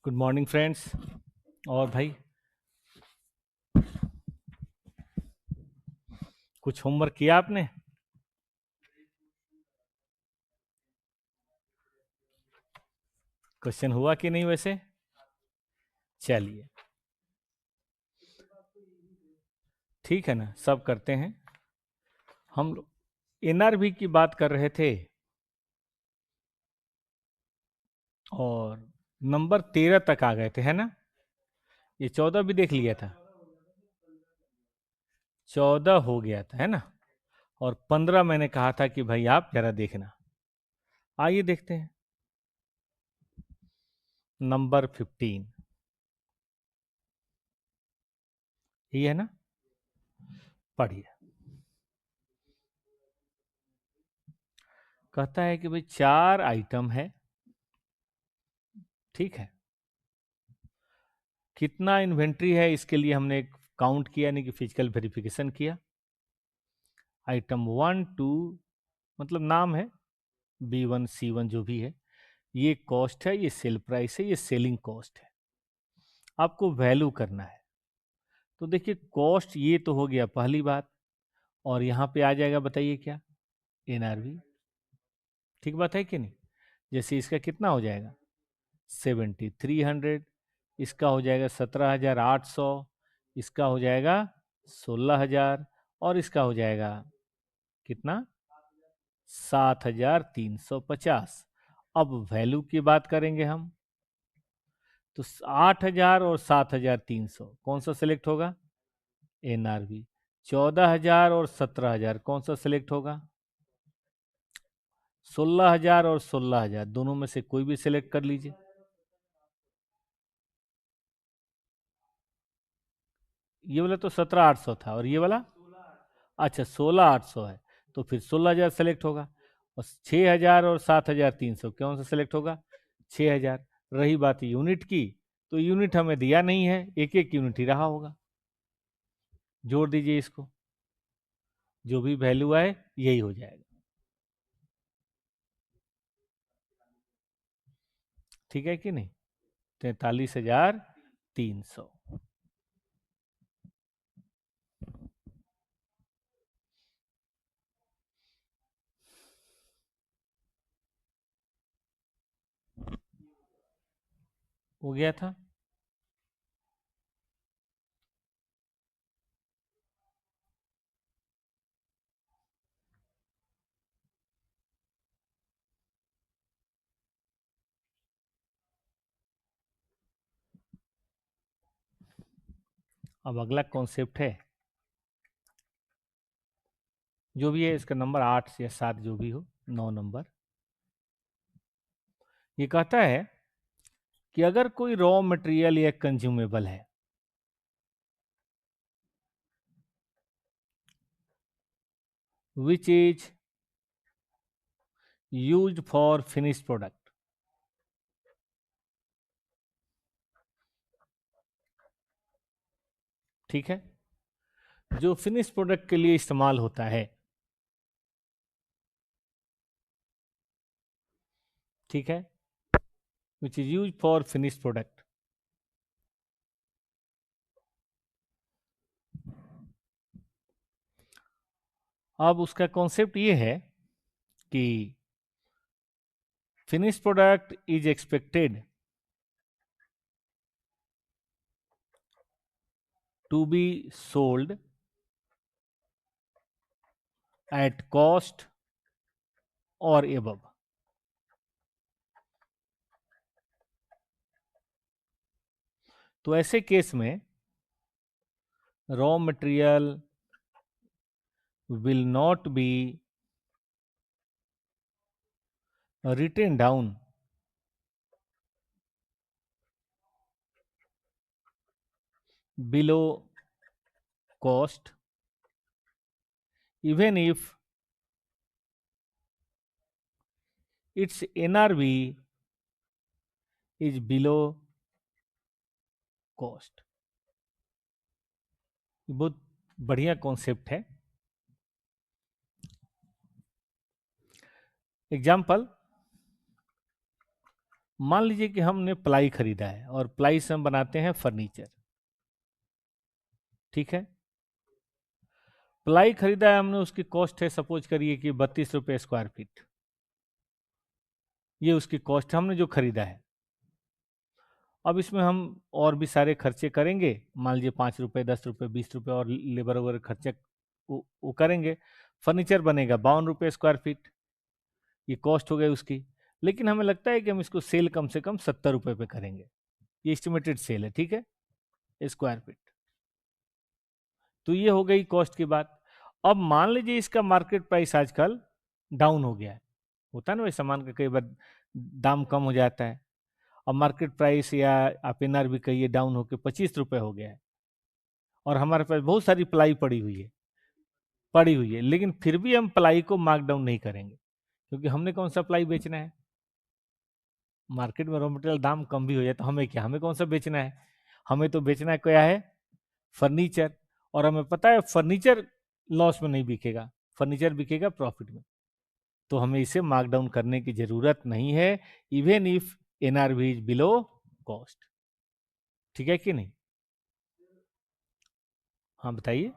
Good morning friends. और भाई कुछ होमवर्क किया आपने? क्वेश्चन हुआ कि नहीं वैसे? चलिए, ठीक है ना, सब करते हैं। हम लोग एनआरवी की बात कर रहे थे और नंबर 13 तक आ गए थे, है ना? ये 14 भी देख लिया था। 14 हो गया था, है ना? और 15 मैंने कहा था कि भाई आप जरा देखना। आइए देखते हैं। नंबर 15 ये है ना? पढ़िए। कहता है कि भाई 4 आइटम है, ठीक है। कितना इन्वेंट्री है इसके लिए हमने एक काउंट किया, यानी कि फिजिकल वेरिफिकेशन किया। आइटम 1 2 मतलब नाम है, B1 C1 जो भी है, ये कॉस्ट है, ये सेल प्राइस है, ये सेलिंग कॉस्ट है। आपको वैल्यू करना है। तो देखिए कॉस्ट ये तो हो गया पहली बात, और यहाँ पे आ जाएगा, बताइए क्या? एनआरवी। ठीक बात है कि नहीं? जैसे इसका कितना हो जाएगा 7300, इसका हो जाएगा 17800, इसका हो जाएगा 16000, और इसका हो जाएगा कितना 7350। अब वैल्यू की बात करेंगे हम, तो 8000 और 7300 कौन सा सिलेक्ट होगा? एनआरवी। 14000 और 17000 कौन सा सिलेक्ट होगा? 16000 और 16000 दोनों में से कोई भी सिलेक्ट कर लीजिए। ये वाला तो 17800 था, और ये वाला अच्छा 16800 है, तो फिर 16000 सेलेक्ट होगा। और 6000 और 7300 कौन सा सेलेक्ट होगा? 6000। रही बात यूनिट की, तो यूनिट हमें दिया नहीं है, एक एक यूनिट ही रहा होगा। जोड़ दीजिए इसको, जो भी वैल्यू आए यही हो जाएगा। ठीक है कि नहीं? 43,300। हो गया था। अब अगला कॉन्सेप्ट है, जो भी है इसका नंबर 8 या 7 जो भी हो, 9 नंबर। ये कहता है कि अगर कोई रॉ मटेरियल या कंज्यूमेबल है, which is used for finish product, ठीक है, जो फिनिश प्रोडक्ट के लिए इस्तेमाल होता है, ठीक है, which is use for finish product. अब उसका कॉन्सेप्ट ये है कि finish product is expected to be sold at cost और एबव। तो ऐसे केस में raw material will not be written down below cost even if its NRV is below cost। बहुत बढ़िया कॉन्सेप्ट है। एग्जाम्पल, मान लीजिए कि हमने प्लाई खरीदा है और प्लाई से हम बनाते हैं फर्नीचर, ठीक है। प्लाई खरीदा है हमने, उसकी कॉस्ट है सपोज करिए कि 32 रुपये स्क्वायर फीट, ये उसकी कॉस्ट हमने जो खरीदा है। अब इसमें हम और भी सारे खर्चे करेंगे, मान लीजिए 5 रुपये, 10 रुपये, 20 रुपये और लेबर वगैरह खर्चे वो करेंगे। फर्नीचर बनेगा 52 रुपये स्क्वायर फीट, ये कॉस्ट हो गई उसकी। लेकिन हमें लगता है कि हम इसको सेल कम से कम 70 रुपये पे करेंगे, ये एस्टिमेटेड सेल है, ठीक है, स्क्वायर फीट। तो ये हो गई कॉस्ट की बात। अब मान लीजिए इसका मार्केट प्राइस आजकल डाउन हो गया है, होता है ना भाई, सामान का कई बार दाम कम हो जाता है। अब मार्केट प्राइस या आप एनआर भी कहिए डाउन होकर 25 रुपये हो गया है, और हमारे पास बहुत सारी प्लाई पड़ी हुई है, लेकिन फिर भी हम प्लाई को मार्क डाउन नहीं करेंगे, क्योंकि हमने कौन सा प्लाई बेचना है। मार्केट में रॉ मटेरियल दाम कम भी हो जाए तो हमें क्या, हमें कौन सा बेचना है, हमें तो बेचना है क्या है, फर्नीचर। और हमें पता है फर्नीचर लॉस में नहीं बिकेगा, फर्नीचर बिकेगा प्रॉफिट में। तो हमें इसे मार्क डाउन करने की जरूरत नहीं है, even if NRV is below cost, ठीक है कि नहीं। हाँ बताइए।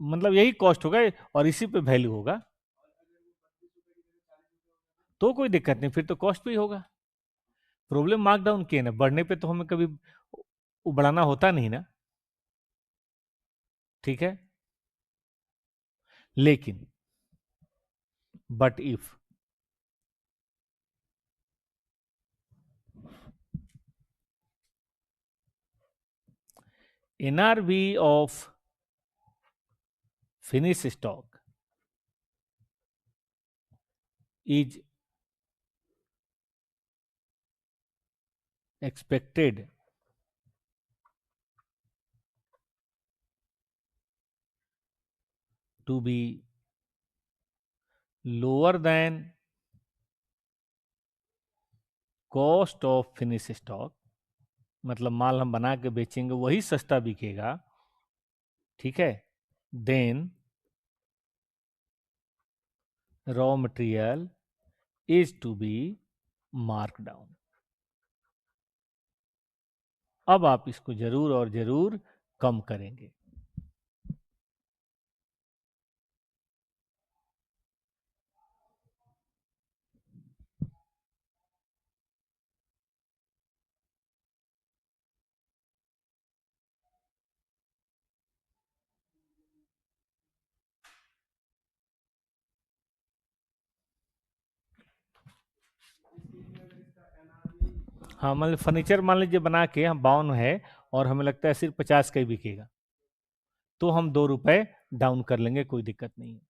मतलब यही कॉस्ट होगा और इसी पे वैल्यू होगा, तो कोई दिक्कत नहीं, फिर तो कॉस्ट पे ही होगा। प्रॉब्लम मार्कडाउन की है ना, बढ़ने पे तो हमें कभी बढ़ाना होता नहीं ना, ठीक है। लेकिन but if NRV of finish stock is expected to be lower than cost of finish stock, मतलब माल हम बना के बेचेंगे वही सस्ता बिकेगा, ठीक है, then raw material is to be mark down. अब आप इसको जरूर और जरूर कम करेंगे। हाँ मतलब फर्नीचर मान लीजिए बना के हम 52 है और हमें लगता है सिर्फ 50 का ही बिकेगा, तो हम 2 रुपए डाउन कर लेंगे, कोई दिक्कत नहीं है।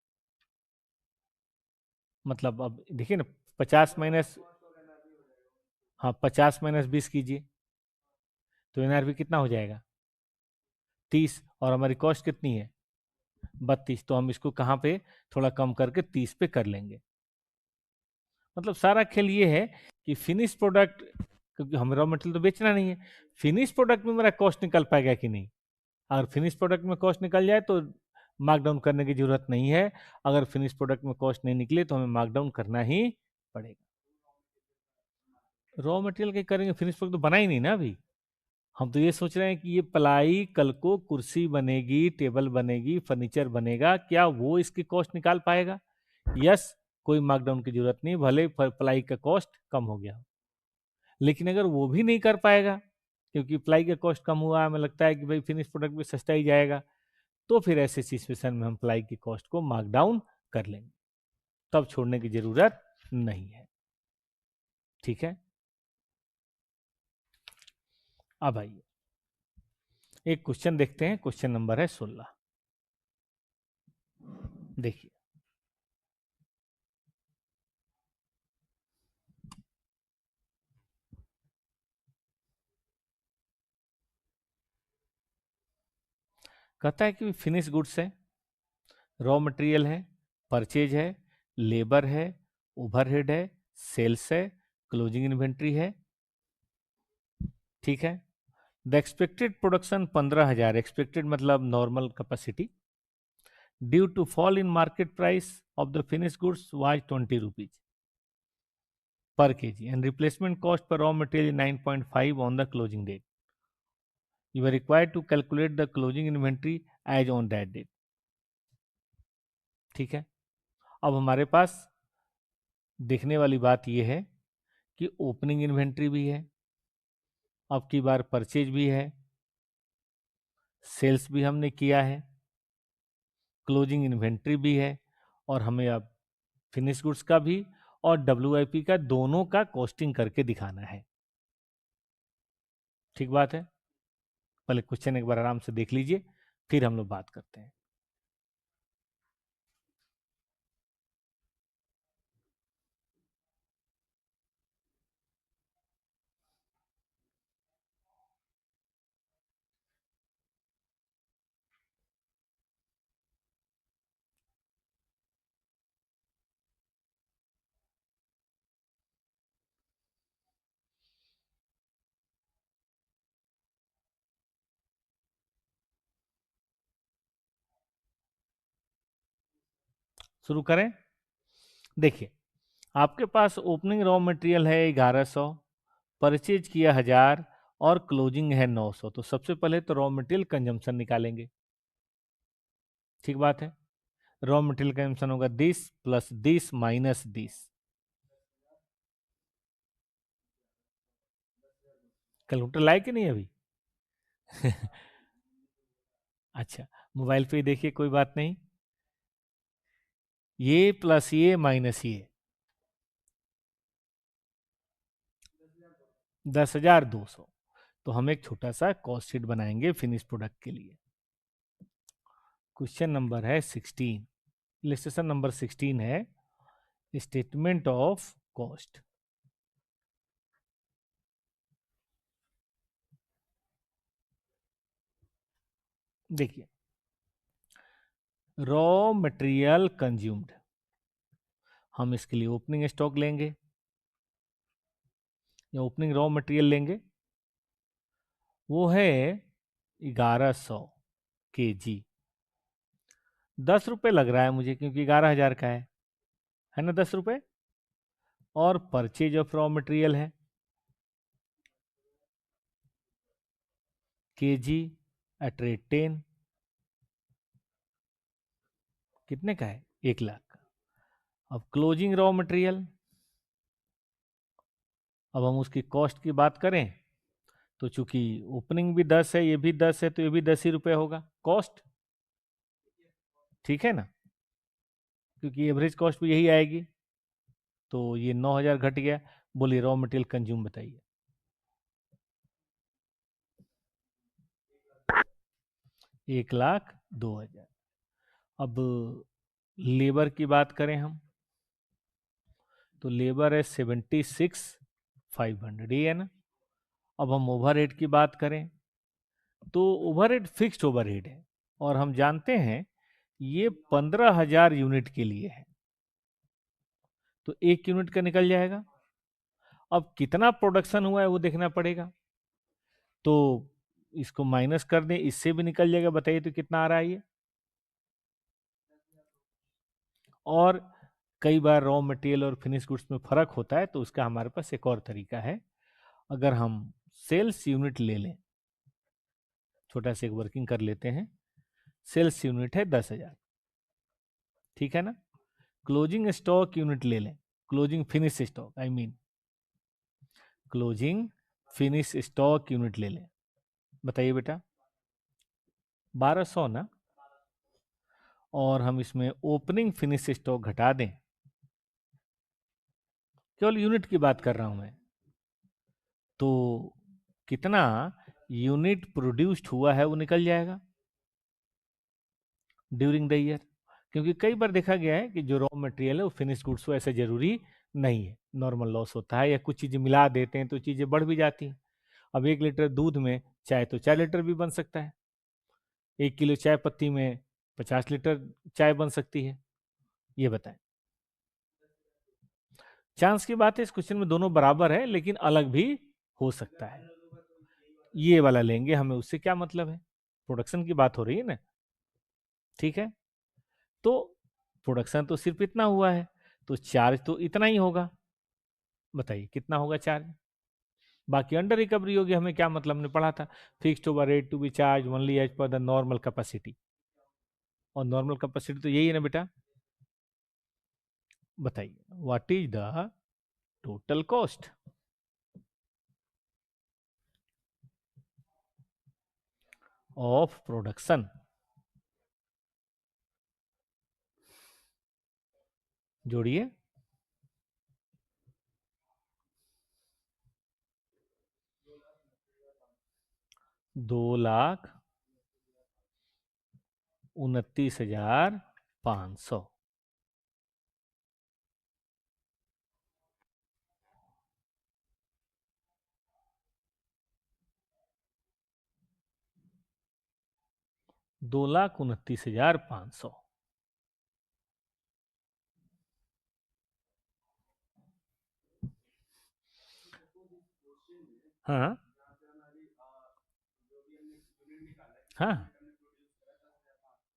मतलब अब देखिए ना, 50 माइनस, हाँ 50 माइनस 20 कीजिए, तो एनआरपी कितना हो जाएगा, 30, और हमारी कॉस्ट कितनी है, 32, तो हम इसको कहाँ पे थोड़ा कम करके 30 पे कर लेंगे। मतलब सारा खेल ये है कि फिनिश प्रोडक्ट, क्योंकि हमें रॉ मटेरियल तो बेचना नहीं है, फिनिश प्रोडक्ट में मेरा कॉस्ट निकल पाएगा कि नहीं। अगर फिनिश प्रोडक्ट में कॉस्ट निकल जाए तो मार्कडाउन करने की जरूरत नहीं है, अगर फिनिश प्रोडक्ट में कॉस्ट नहीं निकले तो हमें मार्कडाउन करना ही पड़ेगा। रॉ मटेरियल के करेंगे, फिनिश प्रोडक्ट तो बना ही नहीं ना अभी। हम तो ये सोच रहे हैं कि ये प्लाई कल को कुर्सी बनेगी, टेबल बनेगी, फर्नीचर बनेगा, क्या वो इसकी कॉस्ट निकाल पाएगा। यस, कोई मार्कडाउन की जरूरत नहीं, भले प्लाई का कॉस्ट कम हो गया, लेकिन अगर वो भी नहीं कर पाएगा क्योंकि प्लाई का कॉस्ट कम हुआ, हमें लगता है कि भाई फिनिश प्रोडक्ट भी सस्ता ही जाएगा, तो फिर ऐसे सिचुएशन में हम प्लाई की कॉस्ट को मार्क डाउन कर लेंगे, तब छोड़ने की जरूरत नहीं है, ठीक है। अब आइए एक क्वेश्चन देखते हैं, क्वेश्चन नंबर है 16। देखिए, कहता है कि फिनिश गुड्स है, रॉ मटेरियल है, परचेज है, लेबर है, ओवरहेड है, सेल्स है, क्लोजिंग इन्वेंट्री है, ठीक है। द एक्सपेक्टेड प्रोडक्शन 15,000, एक्सपेक्टेड मतलब normal capacity, due to fall in market price of the finished goods was 20 rupees per kg and replacement cost per raw material is 9.5 on the closing date. You are required to calculate the closing inventory as on that date. ठीक है, अब हमारे पास देखने वाली बात यह है कि ओपनिंग इन्वेंट्री भी है, अब की बार परचेज भी है, सेल्स भी हमने किया है, क्लोजिंग इन्वेंट्री भी है, और हमें अब फिनिश गुड्स का भी और WIP का दोनों का कॉस्टिंग करके दिखाना है। ठीक बात है, पहले क्वेश्चन एक बार आराम से देख लीजिए, फिर हम लोग बात करते हैं। शुरू करें। देखिए, आपके पास ओपनिंग रॉ मटेरियल है 1100, परचेज किया 1000 और क्लोजिंग है 900। तो सबसे पहले तो रॉ मटेरियल कंजम्पशन निकालेंगे। ठीक बात है, रॉ मटेरियल कंजम्पशन होगा this plus this minus this. Calculator लाए कि नहीं अभी? अच्छा, मोबाइल पे ही देखिए, कोई बात नहीं। ये प्लस ये माइनस ये 10,200। तो हम एक छोटा सा कॉस्ट शीट बनाएंगे फिनिश प्रोडक्ट के लिए। क्वेश्चन नंबर है 16, इलस्ट्रेशन नंबर 16 है स्टेटमेंट ऑफ कॉस्ट। देखिए, रॉ मटेरियल कंज्यूम्ड, हम इसके लिए ओपनिंग स्टॉक लेंगे या ओपनिंग रॉ मटेरियल लेंगे, वो है 1100 kg। 10 रुपये लग रहा है मुझे, क्योंकि 11,000 का है ना, 10 रुपये। और परचेज ऑफ रॉ मटेरियल है kg एट रेट 10, कितने का है? 1,00,000। अब क्लोजिंग रॉ मटेरियल, अब हम उसकी कॉस्ट की बात करें तो चूंकि ओपनिंग भी 10 है, ये भी 10 है, तो ये भी 10 ही रुपये होगा कॉस्ट। ठीक है ना, क्योंकि एवरेज कॉस्ट भी यही आएगी। तो ये 9,000 घट गया। बोलिए रॉ मटेरियल कंज्यूम बताइए। 1,02,000। अब लेबर की बात करें हम, तो लेबर है 76,500, ये है ना। अब हम ओवरहेड की बात करें तो ओवरहेड फिक्स्ड ओवरहेड है, और हम जानते हैं ये 15,000 यूनिट के लिए है, तो 1 यूनिट का निकल जाएगा। अब कितना प्रोडक्शन हुआ है वो देखना पड़ेगा, तो इसको माइनस कर दें, इससे भी निकल जाएगा। बताइए तो कितना आ रहा है ये। और कई बार रॉ मटेरियल और फिनिश गुड्स में फर्क होता है, तो उसका हमारे पास एक और तरीका है। अगर हम सेल्स यूनिट ले लें, छोटा सा एक वर्किंग कर लेते हैं। सेल्स यूनिट है 10,000, ठीक है ना। क्लोजिंग स्टॉक यूनिट ले लें, closing finish stock I mean closing finish stock unit ले लें। बताइए बेटा, 1200 ना। और हम इसमें ओपनिंग फिनिश स्टॉक घटा दें, केवल यूनिट की बात कर रहा हूं मैं, तो कितना यूनिट प्रोड्यूस्ड हुआ है वो निकल जाएगा ड्यूरिंग द ईयर। क्योंकि कई बार देखा गया है कि जो रॉ मटेरियल है वो फिनिश गुड्स हो, ऐसा जरूरी नहीं है, नॉर्मल लॉस होता है, या कुछ चीज़ें मिला देते हैं तो चीज़ें बढ़ भी जाती हैं। अब 1 लीटर दूध में चाय तो 4 लीटर भी बन सकता है, 1 किलो चाय पत्ती में 50 लीटर चाय बन सकती है। ये बताएं, चांस की बात है, इस क्वेश्चन में दोनों बराबर है लेकिन अलग भी हो सकता है। ये वाला लेंगे, हमें उससे क्या मतलब है, प्रोडक्शन की बात हो रही है ना। ठीक है, तो प्रोडक्शन तो सिर्फ इतना हुआ है, तो चार्ज तो इतना ही होगा। बताइए कितना होगा चार्ज, बाकी अंडर रिकवरी होगी। हमें क्या मतलब, हमने पढ़ा था fixed over rate to be charge only as per the normal capacity, और नॉर्मल कैपेसिटी तो यही है ना बेटा। बताइए what is the total cost of production, जोड़िए। 2,29,500। 2,29,500। हाँ हाँ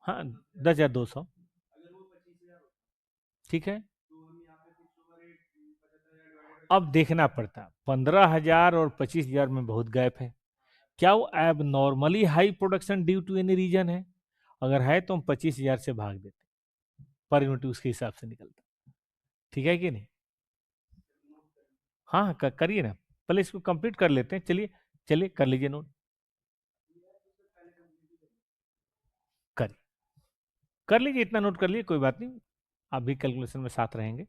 हाँ, 10,200। ठीक है, अब देखना पड़ता 15,000 और 25,000 में बहुत गैप है। क्या वो abnormally high production due to any reason है? अगर है तो हम 25,000 से भाग देते, पर यूनिट उसके हिसाब से निकलता। ठीक है कि नहीं? हाँ हाँ, करिए ना, पहले इसको कंप्लीट कर लेते हैं। चलिए चलिए कर लीजिए नोट, करिए, कर लीजिए, इतना नोट कर लीजिए, कोई बात नहीं, आप भी कैलकुलेशन में साथ रहेंगे।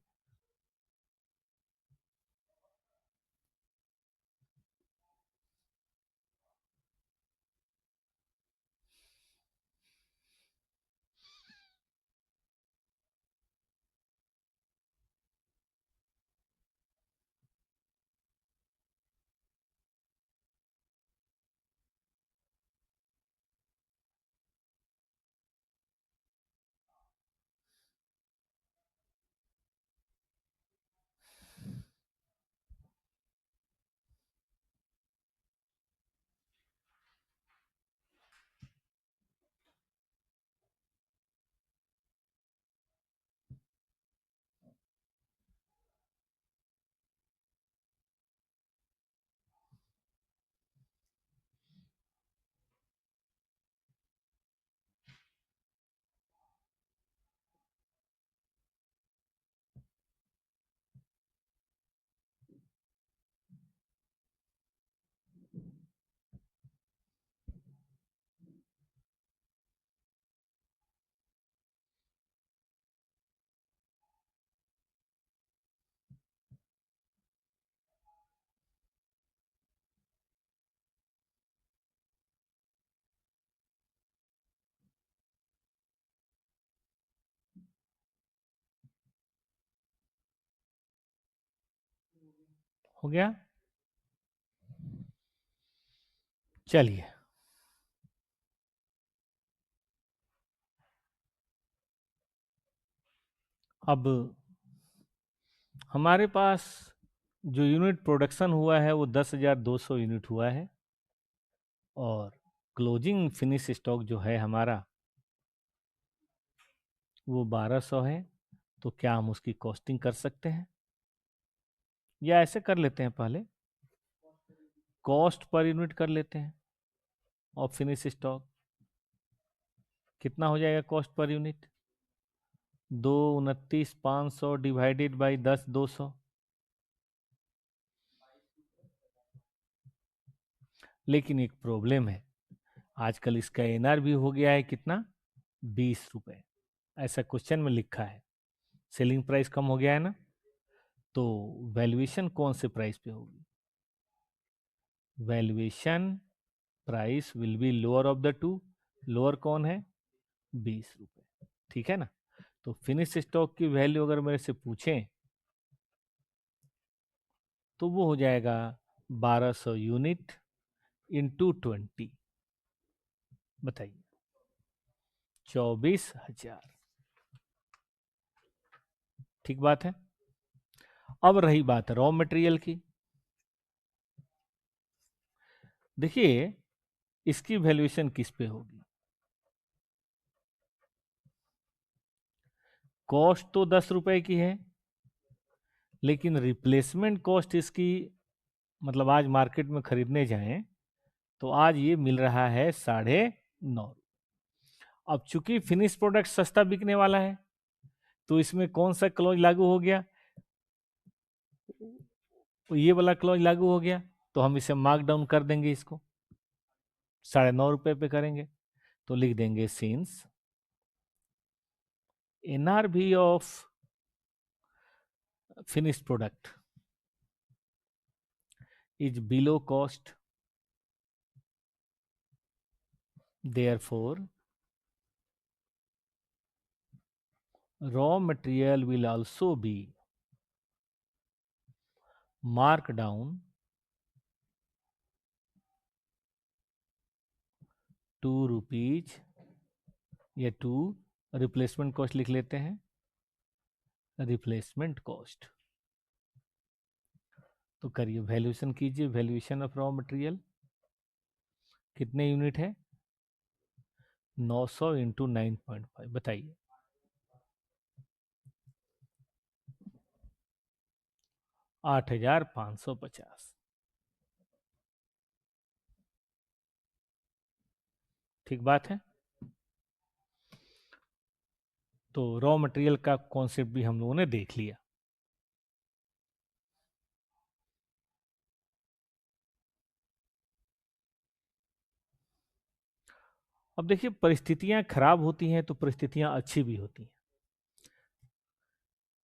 हो गया? चलिए, अब हमारे पास जो यूनिट प्रोडक्शन हुआ है वो 10,200 यूनिट हुआ है, और क्लोजिंग फिनिश स्टॉक जो है हमारा वो 1,200 है। तो क्या हम उसकी कॉस्टिंग कर सकते हैं, या ऐसे कर लेते हैं, पहले कॉस्ट पर यूनिट कर लेते हैं और फिनिश स्टॉक। कितना हो जाएगा cost per unit? 2,29,500 divided by 10,200। लेकिन एक प्रॉब्लम है, आजकल इसका एनआर भी हो गया है कितना, 20 रुपए। ऐसा क्वेश्चन में लिखा है, सेलिंग प्राइस कम हो गया है ना, तो वैल्यूएशन कौन से प्राइस पे होगी? Valuation price will be lower of the two. Lower कौन है? 20 रुपए। ठीक है ना? तो फिनिश स्टॉक की वैल्यू अगर मेरे से पूछें तो वो हो जाएगा 1,200 यूनिट इंटू 20। बताइए, 24,000। ठीक बात है। अब रही बात रॉ मटेरियल की। देखिए इसकी वैल्यूएशन किस पे होगी? कॉस्ट तो 10 रुपए की है, लेकिन रिप्लेसमेंट कॉस्ट इसकी, मतलब आज मार्केट में खरीदने जाएं तो आज ये मिल रहा है 9.5। अब चूंकि फिनिश प्रोडक्ट सस्ता बिकने वाला है, तो इसमें कौन सा क्लॉज लागू हो गया? तो ये वाला क्लॉज लागू हो गया, तो हम इसे मार्क डाउन कर देंगे, इसको 9.5 रुपए पे करेंगे। तो लिख देंगे since NRV of finished product is below cost, therefore raw material will also be marked down 2 rupees या 2, रिप्लेसमेंट कॉस्ट लिख लेते हैं, रिप्लेसमेंट कॉस्ट। तो करिए वैल्यूएशन कीजिए, वैल्यूएशन ऑफ रॉ मटेरियल कितने यूनिट है? 900 इंटू 9.5, बताइए। 8,550। ठीक बात है। तो रॉ मटेरियल का कॉन्सेप्ट भी हम लोगों ने देख लिया। अब देखिए, परिस्थितियां खराब होती हैं तो परिस्थितियां अच्छी भी होती हैं।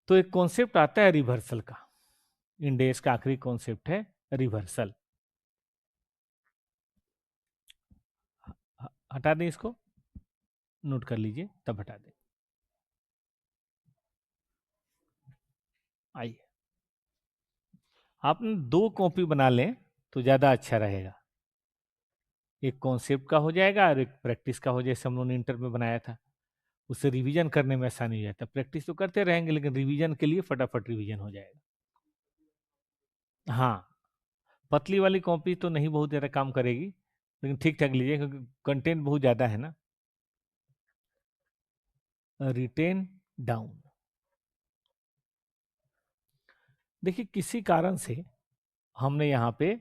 तो एक कॉन्सेप्ट आता है रिवर्सल का। इंडेस का आखिरी कॉन्सेप्ट है रिवर्सल। हटा दें इसको, नोट कर लीजिए, तब हटा दें। आइए, आप 2 कॉपी बना लें तो ज़्यादा अच्छा रहेगा। एक कॉन्सेप्ट का हो जाएगा और एक प्रैक्टिस का हो, जैसे हम लोगों ने इंटर में बनाया था। उससे रिवीजन करने में आसानी हो जाता है। प्रैक्टिस तो करते रहेंगे, लेकिन रिवीजन के लिए फटाफट रिवीजन हो जाएगा। हाँ, पतली वाली कॉपी तो नहीं बहुत ज़्यादा काम करेगी, लेकिन ठीक ठाक लीजिए, क्योंकि कंटेंट बहुत ज़्यादा है ना। रिटेन डाउन, देखिए किसी कारण से हमने यहाँ पे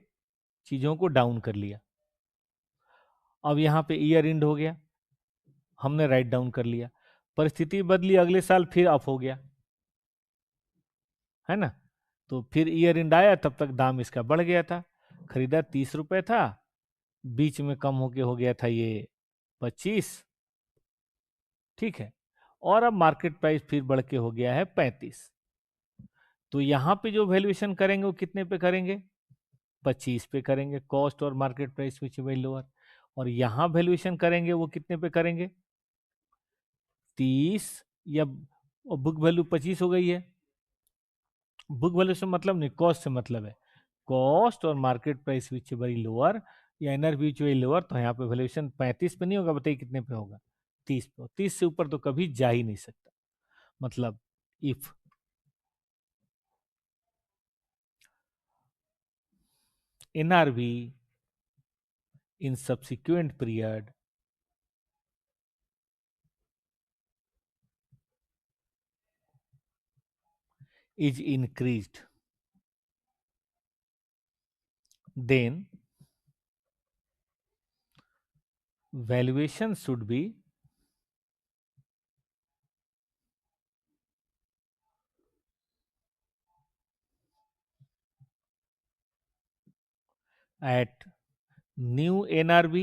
चीज़ों को डाउन कर लिया। अब यहाँ पे ईयर एंड हो गया, हमने राइट डाउन कर लिया। परिस्थिति बदली, अगले साल फिर अप हो गया, है ना। तो फिर ईयर एंड आया, तब तक दाम इसका बढ़ गया था। खरीदा 30 रुपए था, बीच में कम होके हो गया था ये 25। ठीक है, और अब मार्केट प्राइस फिर बढ़ के हो गया है 35। तो यहाँ पे जो वैल्यूएशन करेंगे वो कितने पे करेंगे? 25 पे करेंगे, कॉस्ट और market price which is lower. और यहाँ वैल्यूएशन करेंगे वो कितने पे करेंगे? 30, या बुक वैल्यू 25 हो गई है। बुक वैल्यू से मतलब नहीं, कॉस्ट से मतलब है। कॉस्ट और market price which very lower, या एनआर विच वेरी लोअर। तो यहाँ पे वैल्यूएशन 35 पे नहीं होगा, बताइए कितने पे होगा? 30 पे। 30 से ऊपर तो कभी जा ही नहीं सकता। मतलब if NRV in subsequent period is increased, then valuation should be at new NRV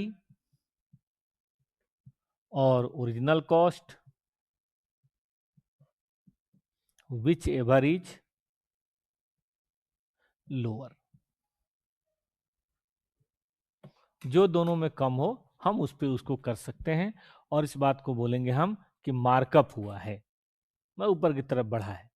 or original cost, whichever is lower। जो दोनों में कम हो, हम उस पे उसको कर सकते हैं, और इस बात को बोलेंगे हम कि मार्कअप हुआ है, मैं ऊपर की तरफ बढ़ा है।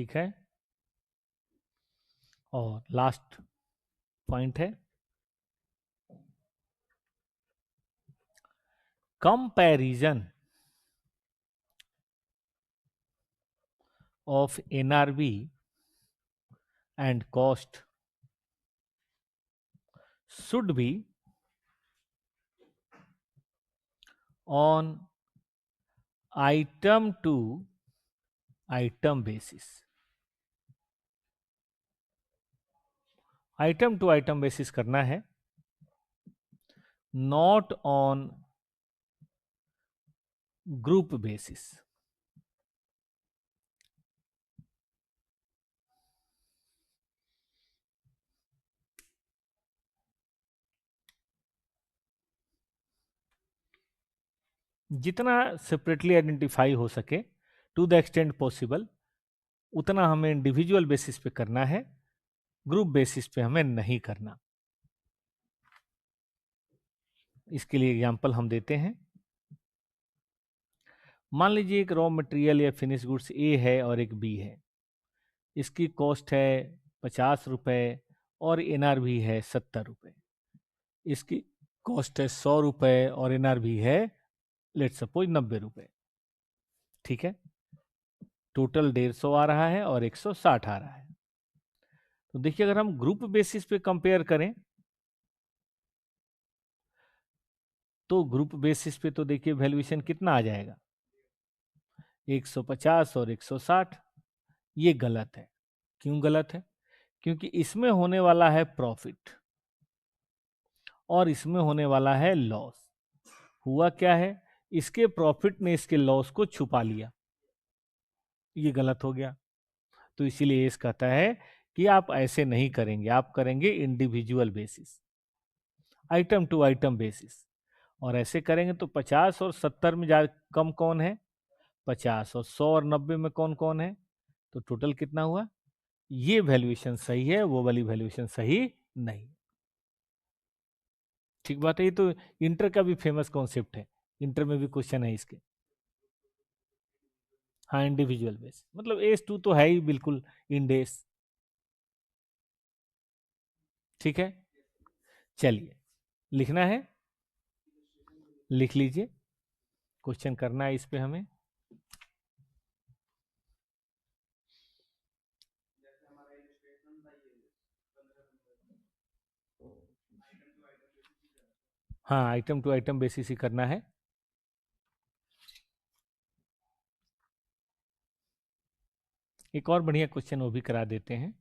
ठीक है। और लास्ट पॉइंट है comparison of NRV and cost should be on item to item basis. Item to item basis करना है, नॉट ऑन ग्रुप बेसिस। जितना सेपरेटली आइडेंटिफाई हो सके टू द एक्सटेंट पॉसिबल उतना हमें इंडिविजुअल बेसिस पे करना है, ग्रुप बेसिस पे हमें नहीं करना। इसके लिए एग्जांपल हम देते हैं। मान लीजिए एक रॉ मटेरियल या फिनिश गुड्स ए है और एक बी है, इसकी कॉस्ट है 50 रुपये और एनआरवी है 70 रुपये। इसकी कॉस्ट है 100 रुपये और एनआरवी है लेट सपोज 90 रुपये। ठीक है, टोटल 150 आ रहा है और 160 आ रहा है। तो देखिए अगर हम ग्रुप बेसिस पे कंपेयर करें तो ग्रुप बेसिस पे तो देखिए वैल्यूएशन कितना आ जाएगा 150 और 160। ये गलत है। क्यों गलत है? क्योंकि इसमें होने वाला है प्रॉफिट और इसमें होने वाला है लॉस। हुआ क्या है, इसके प्रॉफिट ने इसके लॉस को छुपा लिया, ये गलत हो गया। तो इसीलिए इस कहता है कि आप ऐसे नहीं करेंगे, आप करेंगे individual basis, item to item basis. और ऐसे करेंगे तो 50 और 70 में ज्यादा कम कौन है, 50 और 100 और 90 में कौन कौन है, तो टोटल कितना हुआ। ये वैल्यूएशन सही है, वो वाली वैल्यूएशन सही नहीं। ठीक बात है। ये तो इंटर का भी फेमस कॉन्सेप्ट है, इंटर में भी क्वेश्चन है इसके। हाँ इंडिविजुअल बेस मतलब एस टू तो है ही बिल्कुल इंडेस। ठीक है, चलिए लिखना है, लिख लीजिए, क्वेश्चन करना है इस पे हमें। हाँ आइटम टू आइटम बेसिस ही करना है। एक और बढ़िया क्वेश्चन वो भी करा देते हैं।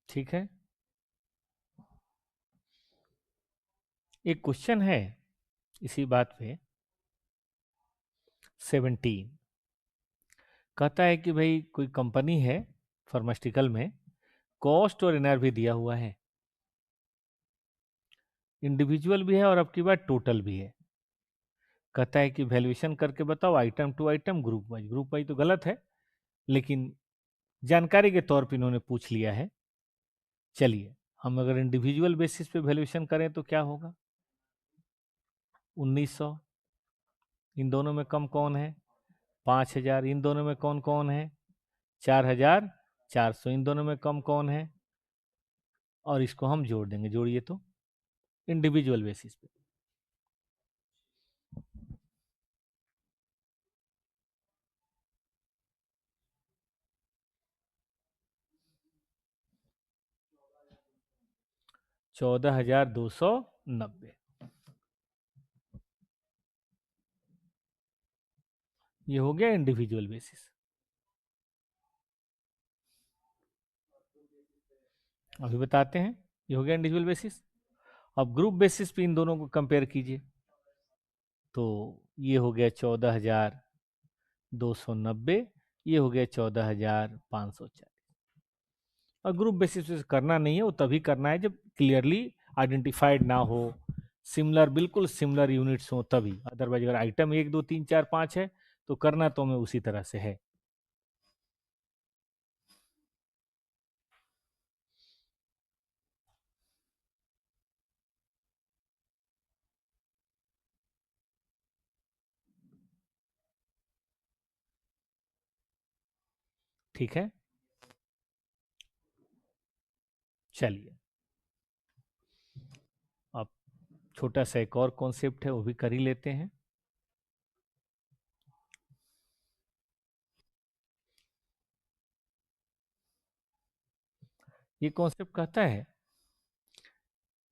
ठीक है, एक क्वेश्चन है इसी बात पे 17। कहता है कि भाई कोई कंपनी है फार्मास्यूटिकल में, कॉस्ट और एनआरवी दिया हुआ है, इंडिविजुअल भी है और अब की बात टोटल भी है। कहता है कि वैल्यूएशन करके बताओ item to item group wise. Group wise तो गलत है, लेकिन जानकारी के तौर पे इन्होंने पूछ लिया है। चलिए हम अगर इंडिविजुअल बेसिस पे वैल्यूएशन करें तो क्या होगा, 1900। इन दोनों में कम कौन है, 5000। इन दोनों में कौन कौन है, 4400। इन दोनों में कम कौन है, और इसको हम जोड़ देंगे, जोड़िए तो इंडिविजुअल बेसिस पे। 14,290। ये हो गया इंडिविजुअल बेसिस। अभी बताते हैं। ये हो गया इंडिविजुअल बेसिस। अब ग्रुप बेसिस पे इन दोनों को कंपेयर कीजिए। तो ये हो गया 14,290, ये हो गया 14,540। और ग्रुप बेसिस पे करना नहीं है, वो तभी करना है जब क्लियरली आइडेंटिफाइड ना हो, सिमिलर, बिल्कुल सिमिलर यूनिट्स हो तभी। अदरवाइज अगर आइटम 1 2 3 4 5 है तो करना तो हमें उसी तरह से है। ठीक है, चलिए अब छोटा सा एक और कॉन्सेप्ट है, वो भी कर ही लेते हैं। ये कॉन्सेप्ट कहता है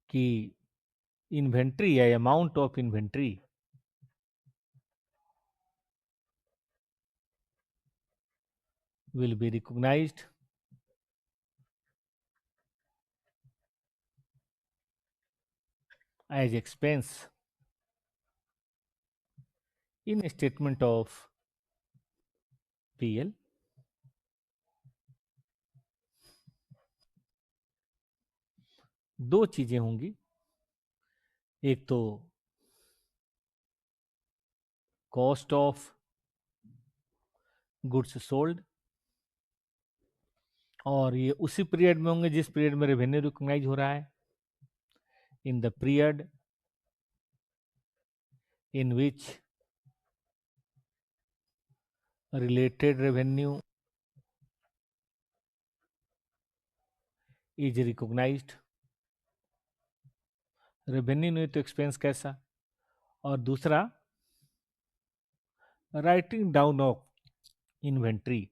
कि इन्वेंट्री या amount of inventory will be recognized as expense in a statement of PL। दो चीजें होंगी, एक तो कॉस्ट ऑफ गुड्स सोल्ड, और ये उसी पीरियड में होंगे जिस पीरियड में रेवेन्यू रिकॉग्नाइज हो रहा है। In the period in which related revenue is recognized। Revenue नहीं तो एक्सपेंस कैसा। और दूसरा राइटिंग डाउन ऑफ इन्वेंट्री,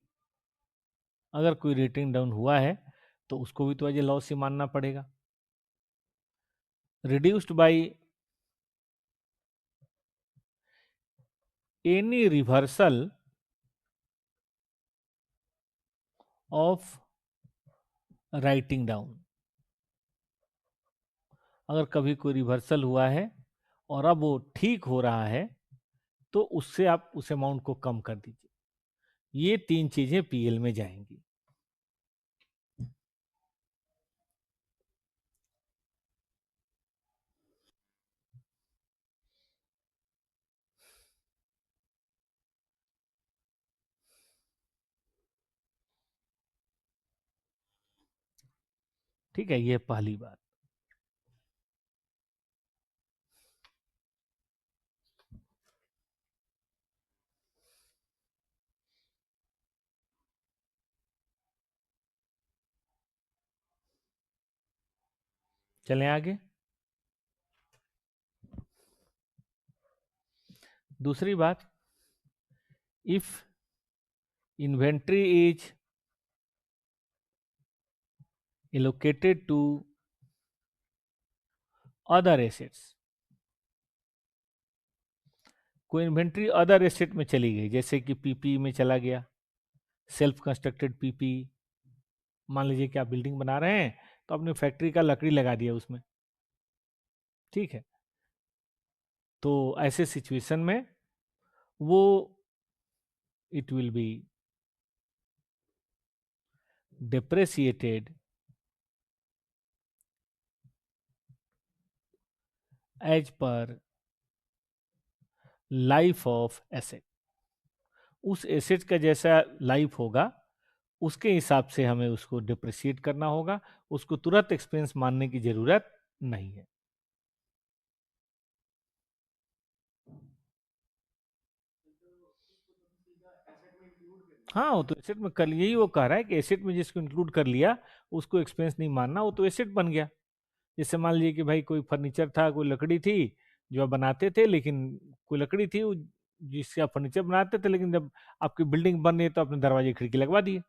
अगर कोई रेटिंग डाउन हुआ है तो उसको भी तो एज ए लॉस ही मानना पड़ेगा। Reduced by any reversal of writing down, अगर कभी कोई रिवर्सल हुआ है और अब वो ठीक हो रहा है तो उससे आप उस अमाउंट को कम कर दीजिए। ये तीन चीजें पीएल में जाएंगी। ठीक है, ये पहली बात। चलें आगे। दूसरी बात, if inventory is allocated to other assets, कोई इन्वेंट्री अदर एसेट में चली गई, जैसे कि पीपी में चला गया, सेल्फ कंस्ट्रक्टेड पीपी। मान लीजिए कि आप बिल्डिंग बना रहे हैं तो आपने फैक्ट्री का लकड़ी लगा दिया उसमें, ठीक है। तो ऐसे सिचुएशन में वो it will be depreciated as per life of asset. उस एसेट का जैसा लाइफ होगा उसके हिसाब से हमें उसको डिप्रिशिएट करना होगा, उसको तुरंत एक्सपेंस मानने की जरूरत नहीं है। हाँ, वो तो एसेट में कर, यही वो कह रहा है कि एसेट में जिसको इंक्लूड कर लिया उसको एक्सपेंस नहीं मानना, वो तो एसेट बन गया। जैसे मान लीजिए कि भाई कोई फर्नीचर था, कोई लकड़ी थी जो आप बनाते थे, लेकिन कोई लकड़ी थी जिससे आप फर्नीचर बनाते थे, लेकिन जब आपकी बिल्डिंग बन रही है तो आपने दरवाजे खिड़की लगवा दिए,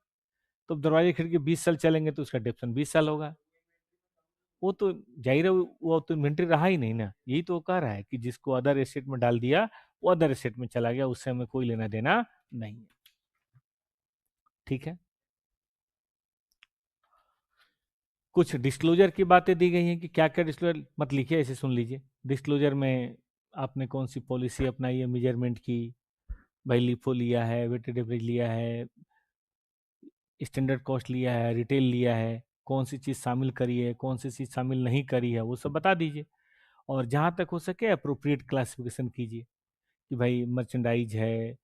तो दरवाजे खिड़की 20 साल चलेंगे तो उसका डेप्सन 20 साल होगा। वो तो जाहिर है वो तो इन्वेंट्री रहा ही नहीं ना, यही तो वो कह रहा है कि जिसको अदर एसेट में डाल दिया वो अदर एसेट में चला गया, उससे हमें कोई लेना देना नहीं है। ठीक है, कुछ डिस्क्लोजर की बातें दी गई हैं कि क्या क्या डिस्क्लोजर मत लिखिए, ऐसे सुन लीजिए। डिस्क्लोजर में आपने कौन सी पॉलिसी अपनाई है मेजरमेंट की, भाई लिफो लिया है, वेटेड एवरेज लिया है, स्टैंडर्ड कॉस्ट लिया है, रिटेल लिया है, कौन सी चीज़ शामिल करी है, कौन सी चीज़ शामिल नहीं करी है, वो सब बता दीजिए। और जहाँ तक हो सके अप्रोप्रिएट क्लासिफिकेशन कीजिए कि भाई मर्चेंडाइज है,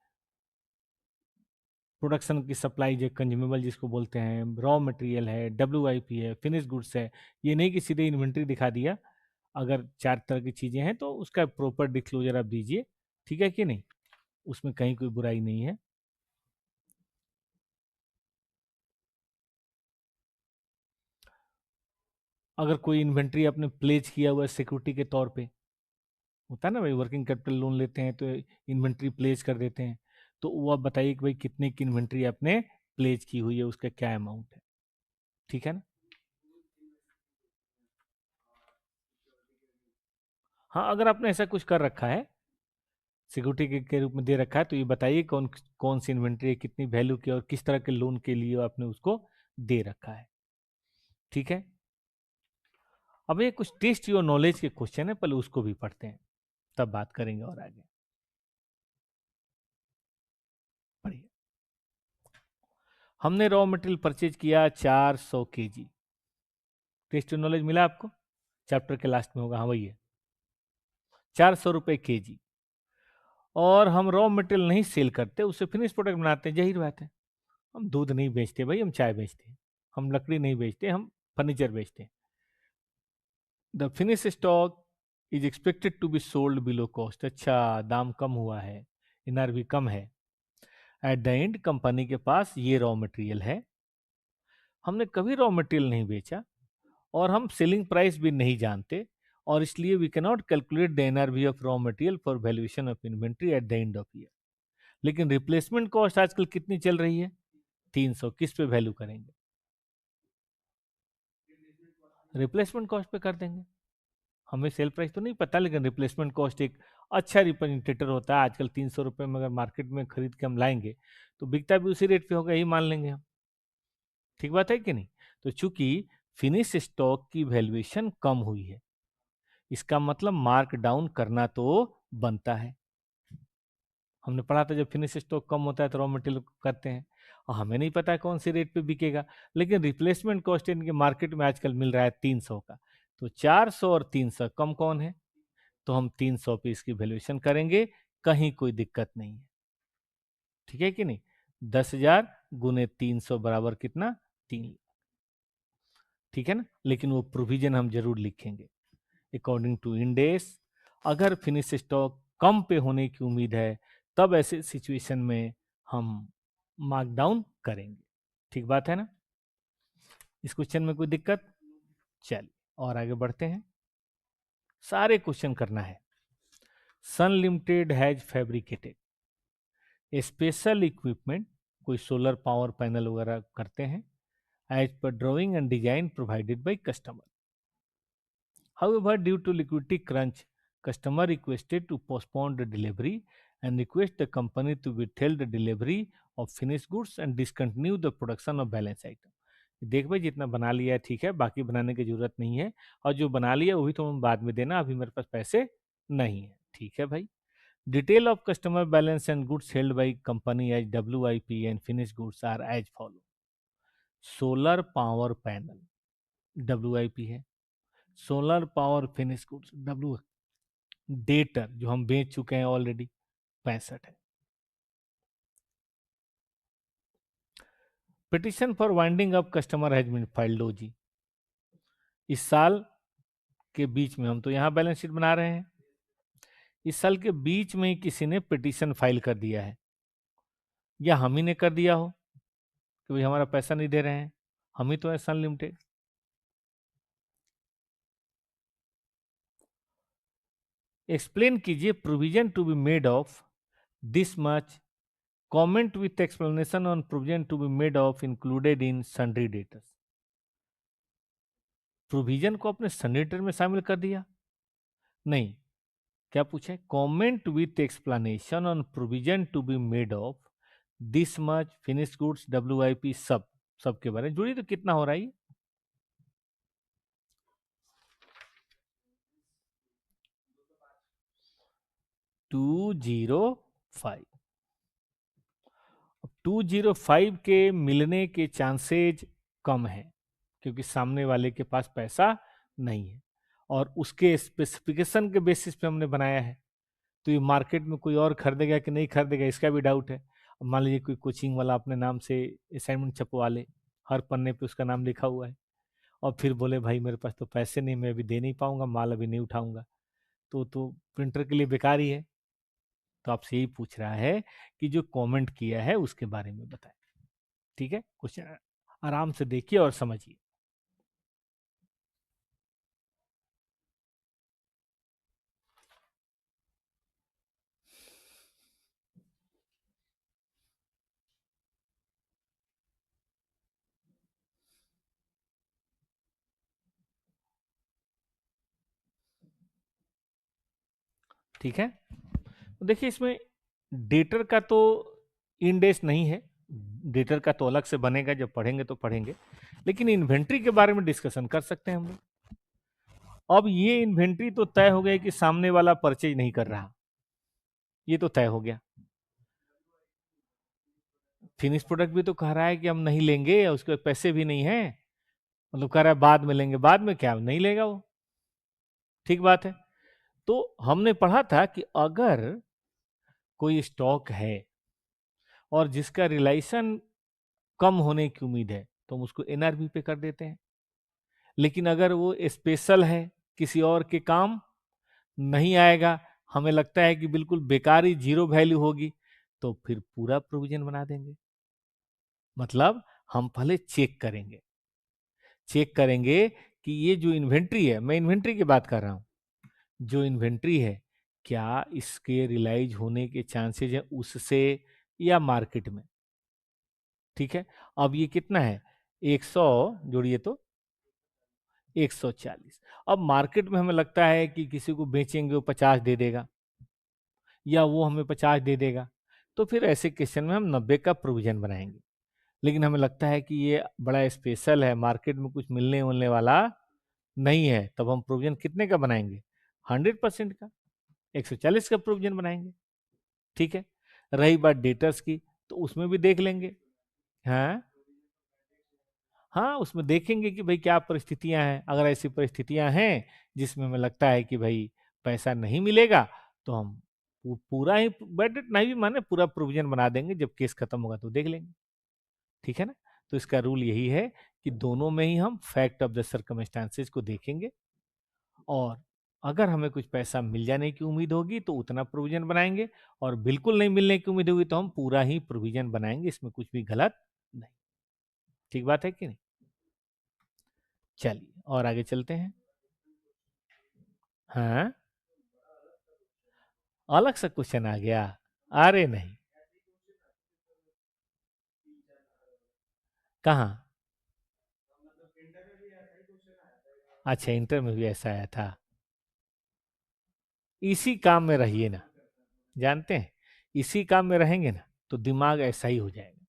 प्रोडक्शन की सप्लाई जो कंज्यूमेबल जिसको बोलते हैं, रॉ मटेरियल है, WIP है, फिनिश गुड्स है। ये नहीं कि सीधे इन्वेंट्री दिखा दिया, अगर 4 तरह की चीज़ें हैं तो उसका प्रॉपर डिस्क्लोजर आप दीजिए। ठीक है कि नहीं, उसमें कहीं कोई बुराई नहीं है। अगर कोई इन्वेंट्री आपने प्लेज किया हुआ है सिक्योरिटी के तौर पे, होता है ना भाई, वर्किंग कैपिटल लोन लेते हैं तो इन्वेंट्री प्लेज कर देते हैं, तो वो आप बताइए कि भाई कितने की इन्वेंट्री आपने प्लेज की हुई है, उसका क्या अमाउंट है। ठीक है ना। हाँ, अगर आपने ऐसा कुछ कर रखा है, सिक्योरिटी के रूप में दे रखा है, तो ये बताइए कौन कौन सी इन्वेंट्री है, कितनी वैल्यू की, और किस तरह के लोन के लिए आपने उसको दे रखा है। ठीक है। अब ये कुछ टेस्ट योर नॉलेज के क्वेश्चन है, पहले उसको भी पढ़ते हैं, तब बात करेंगे और आगे। पढ़िए। हमने रॉ मटेरियल परचेज किया 400 kg। टेस्ट योर नॉलेज मिला आपको, चैप्टर के लास्ट में होगा, हाँ वही है, 400 रुपये kg। और हम रॉ मटेरियल नहीं सेल करते, उससे फिनिश प्रोडक्ट बनाते हैं, जाहिर बात है। हम दूध नहीं बेचते भाई, हम चाय बेचते हैं। हम लकड़ी नहीं बेचते, हम फर्नीचर बेचते हैं। The finish stock is expected to be sold below cost. अच्छा, दाम कम हुआ है, NRV कम है। एट द एंड कंपनी के पास ये रॉ मटेरियल है, हमने कभी रॉ मटेरियल नहीं बेचा, और हम सेलिंग प्राइस भी नहीं जानते, और इसलिए we cannot calculate the NRV of raw material for valuation of inventory at the end of year. लेकिन रिप्लेसमेंट कॉस्ट आजकल कितनी चल रही है, 300। किस पे वैल्यू करेंगे, रिप्लेसमेंट कॉस्ट पे कर देंगे। हमें सेल प्राइस तो नहीं पता, लेकिन रिप्लेसमेंट कॉस्ट एक अच्छा रिप्रेजेंटेटर होता है। आजकल 300 रुपये में अगर मार्केट में खरीद के हम लाएंगे, तो बिकता भी उसी रेट पे होगा, यही मान लेंगे हम। ठीक बात है कि नहीं। तो चूंकि फिनिश स्टॉक की वैल्यूएशन कम हुई है, इसका मतलब मार्क डाउन करना तो बनता है। हमने पढ़ा था जब फिनिश स्टॉक कम होता है तो रॉ मटेरियल करते हैं, और हमें नहीं पता है कौन सी रेट पे बिकेगा, लेकिन रिप्लेसमेंट कॉस्ट इनके मार्केट में आजकल मिल रहा है 300 का। तो 400 और 300 कम कौन है, तो हम 300 पे इसकी वैल्यूएशन करेंगे, कहीं कोई दिक्कत नहीं है। ठीक है कि नहीं। 10,000 गुने 300 बराबर कितना, 3 लाख। ठीक है ना, लेकिन वो प्रोविजन हम जरूर लिखेंगे अकॉर्डिंग टू इंडेस। अगर फिनिश स्टॉक कम पे होने की उम्मीद है, तब ऐसे सिचुएशन में हम मार्क डाउन करेंगे। ठीक बात है ना। इस क्वेश्चन में कोई दिक्कत, चलिए और आगे बढ़ते हैं, सारे क्वेश्चन करना है। Sun limited has fabricated special equipment, कोई सोलर पावर पैनल वगैरह करते हैं, as per drawing and design provided by customer. However, due to liquidity crunch, customer requested to postpone the delivery and request the company to withhold the delivery of finished goods and discontinue the production of balance item. देख भाई, जितना बना लिया है ठीक है, बाकी बनाने की जरूरत नहीं है, और जो बना लिया वही तो बाद में देना, अभी मेरे पास पैसे नहीं है। ठीक है भाई। Detail of customer balance and goods held by company as WIP and finish goods are as follow. Solar power panel WIP है, solar power finish goods W, debtor जो हम बेच चुके हैं ऑलरेडी 65 है। Petition for winding up customer has been filed. लो जी, इस साल के बीच में, हम तो यहाँ बैलेंस शीट बना रहे हैं, इस साल के बीच में ही किसी ने पिटिशन फाइल कर दिया है, या हम ही ने कर दिया हो कि भाई हमारा पैसा नहीं दे रहे हैं, हम ही तो है सन लिमिटेड। एक्सप्लेन कीजिए provision to be made of this much, comment with explanation on provision to be made of included in sundry debtors. Provision को अपने सनेटर में शामिल कर दिया? नहीं, क्या पूछा है? Comment with explanation on provision to be made of this much finish goods WIP, सब के बारे में जुड़ी। तो कितना हो रहा है? 205। 205 के मिलने के चांसेज कम है, क्योंकि सामने वाले के पास पैसा नहीं है और उसके स्पेसिफिकेशन के बेसिस पे हमने बनाया है। तो ये मार्केट में कोई और खरीदेगा कि नहीं खरीदेगा, इसका भी डाउट है। अब मान लीजिए कोई कोचिंग वाला अपने नाम से असाइनमेंट छपवा ले, हर पन्ने पे उसका नाम लिखा हुआ है, और फिर बोले भाई मेरे पास तो पैसे नहीं, मैं अभी दे नहीं पाऊंगा, माल अभी नहीं उठाऊंगा, तो प्रिंटर के लिए बेकार ही है। तो आपसे यही पूछ रहा है कि जो कमेंट किया है उसके बारे में बताएं। ठीक है, क्वेश्चन आराम से देखिए और समझिए। ठीक है, तो देखिए इसमें डेटर का तो इंडेक्स नहीं है, डेटर का तो अलग से बनेगा, जब पढ़ेंगे तो पढ़ेंगे, लेकिन इन्वेंट्री के बारे में डिस्कशन कर सकते हैं हम लोग। अब ये इन्वेंट्री तो तय हो गया कि सामने वाला परचेज नहीं कर रहा, ये तो तय हो गया। फिनिश प्रोडक्ट भी तो कह रहा है कि हम नहीं लेंगे, उसके पास पैसे भी नहीं है, मतलब कह रहा है बाद में लेंगे, बाद में क्या नहीं लेगा वो, ठीक बात है। तो हमने पढ़ा था कि अगर कोई स्टॉक है और जिसका रिलाइजेशन कम होने की उम्मीद है तो हम उसको NRV पे कर देते हैं। लेकिन अगर वो स्पेशल है, किसी और के काम नहीं आएगा, हमें लगता है कि बिल्कुल बेकार ही जीरो वैल्यू होगी, तो फिर पूरा प्रोविजन बना देंगे। मतलब हम पहले चेक करेंगे कि ये जो इन्वेंट्री है, मैं इन्वेंट्री की बात कर रहा हूं, जो इन्वेंट्री है क्या इसके रिलाइज होने के चांसेस है उससे या मार्केट में। ठीक है, अब ये कितना है? 100 जोड़िए तो 140। अब मार्केट में हमें लगता है कि किसी को बेचेंगे वो 50 दे देगा, या वो हमें 50 दे देगा, तो फिर ऐसे क्वेश्चन में हम 90 का प्रोविजन बनाएंगे। लेकिन हमें लगता है कि ये बड़ा स्पेशल है, मार्केट में कुछ मिलने मिलने वाला नहीं है, तब हम प्रोविजन कितने का बनाएंगे? 100% का, 140 का प्रोविजन बनाएंगे। ठीक है, रही बात डेटर्स की, तो उसमें भी देख लेंगे। हाँ हाँ, उसमें देखेंगे कि भाई क्या परिस्थितियां हैं। अगर ऐसी परिस्थितियां हैं जिसमें हमें लगता है कि भाई पैसा नहीं मिलेगा, तो हम पूरा ही बट नहीं भी माने पूरा प्रोविजन बना देंगे, जब केस खत्म होगा तो देख लेंगे। ठीक है ना? तो इसका रूल यही है कि दोनों में ही हम फैक्ट ऑफ द सर्कमस्टांसेस को देखेंगे, और अगर हमें कुछ पैसा मिल जाने की उम्मीद होगी तो उतना प्रोविजन बनाएंगे, और बिल्कुल नहीं मिलने की उम्मीद होगी तो हम पूरा ही प्रोविजन बनाएंगे, इसमें कुछ भी गलत नहीं। ठीक बात है कि नहीं? चलिए और आगे चलते हैं। हाँ, अलग सा क्वेश्चन आ गया? अरे नहीं, कहाँ? अच्छा, इंटर में भी ऐसा आया था? इसी काम में रहिए ना, जानते हैं, इसी काम में रहेंगे ना तो दिमाग ऐसा ही हो जाएगा।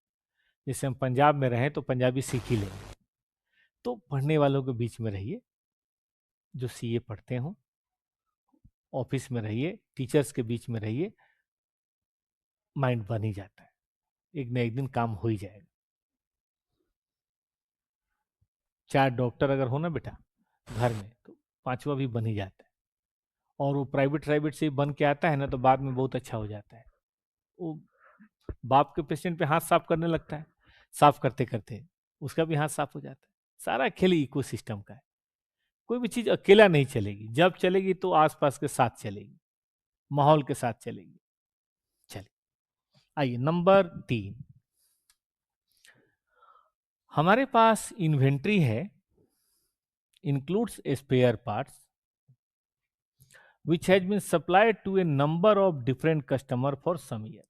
जैसे हम पंजाब में रहें तो पंजाबी सीख ही लेंगे। तो पढ़ने वालों के बीच में रहिए, जो CA पढ़ते हो, ऑफिस में रहिए, टीचर्स के बीच में रहिए, माइंड बन ही जाता है, एक न एक दिन काम हो ही जाएगा। 4 डॉक्टर अगर हो ना बेटा घर में, तो 5वां भी बन ही जाता है। और वो प्राइवेट प्राइवेट से बन के आता है ना, तो बाद में बहुत अच्छा हो जाता है। वो बाप के पेशेंट पे हाथ साफ करने लगता है, साफ करते करते उसका भी हाथ साफ हो जाता है। सारा खेल इको सिस्टम का है। कोई भी चीज अकेला नहीं चलेगी, जब चलेगी तो आसपास के साथ चलेगी, माहौल के साथ चलेगी। चलिए आइए नंबर 3। हमारे पास इन्वेंट्री है, includes spare parts which has been supplied to a number of different customer for some year.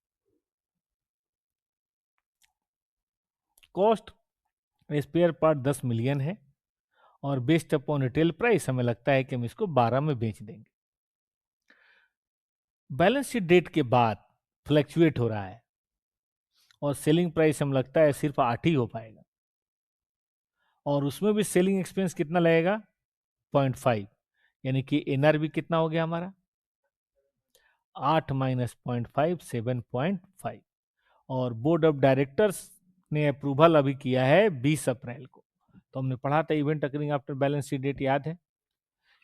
Cost spare part 10 million है, और बेस्ड अपॉन रिटेल प्राइस हमें लगता है कि हम इसको 12 में बेच देंगे। बैलेंस शीट डेट के बाद फ्लैक्चुएट हो रहा है और सेलिंग प्राइस हम लगता है सिर्फ 8 ही हो पाएगा, और उसमें भी सेलिंग एक्सपेंस कितना लगेगा 0.5, यानी कि एनआरबी कितना हो गया हमारा 8 माइनस 0.5 7.5। और बोर्ड ऑफ डायरेक्टर्स ने अप्रूवल अभी किया है 20 अप्रैल को। तो हमने पढ़ा था event occurring after balance sheet date, याद है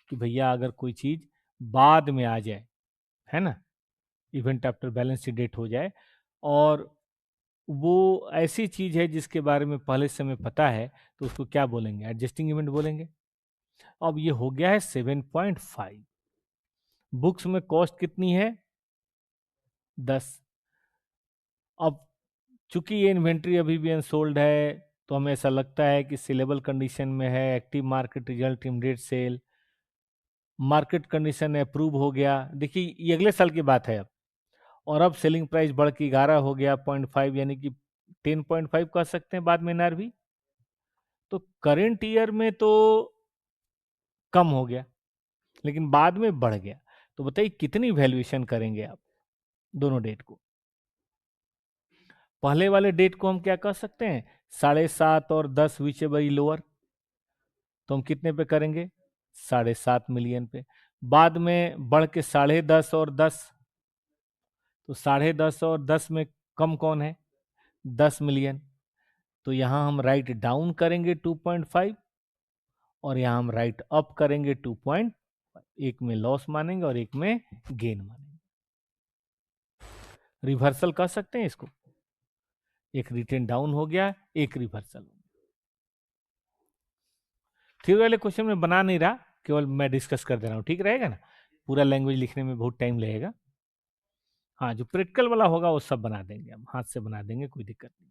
कि भैया अगर कोई चीज बाद में आ जाए, है ना, event after balance sheet date हो जाए, और वो ऐसी चीज है जिसके बारे में पहले से हमें पता है, तो उसको क्या बोलेंगे, एडजस्टिंग इवेंट बोलेंगे। अब ये हो गया है 7.5। बुक्स में कॉस्ट कितनी है 10। अब चूंकि ये इन्वेंट्री अभी भी अनसोल्ड है, तो हमें ऐसा लगता है कि सेलेबल कंडीशन में है, active market result immediate sale, market condition approve हो गया। देखिए ये अगले साल की बात है अब, और अब सेलिंग प्राइस बढ़ के 11 हो गया 0.5, यानी कि 10.5 कह सकते हैं बाद में एनआरवी। तो करेंट ईयर में तो कम हो गया, लेकिन बाद में बढ़ गया। तो बताइए कितनी वैल्यूएशन करेंगे आप दोनों डेट को। पहले वाले डेट को हम क्या कह सकते हैं 7.5 और 10 विच एवर लोअर, तो हम कितने पे करेंगे 7.5 मिलियन पे। बाद में बढ़ के 10.5 और 10, तो 10.5 और 10 में कम कौन है 10 मिलियन। तो यहां हम राइट डाउन करेंगे 2.5, और यहां हम राइट अप करेंगे 2.5। एक में लॉस मानेंगे और एक में गेन मानेंगे। रिवर्सल कह सकते हैं इसको, एक रिटर्न डाउन हो गया, एक रिवर्सल हो गया। फिर वाले क्वेश्चन में बना नहीं रहा, केवल मैं डिस्कस कर दे रहा हूं, ठीक रहेगा ना। पूरा लैंग्वेज लिखने में बहुत टाइम लगेगा। हाँ, जो प्रैक्टिकल वाला होगा वो सब बना देंगे, हम हाथ से बना देंगे, कोई दिक्कत नहीं।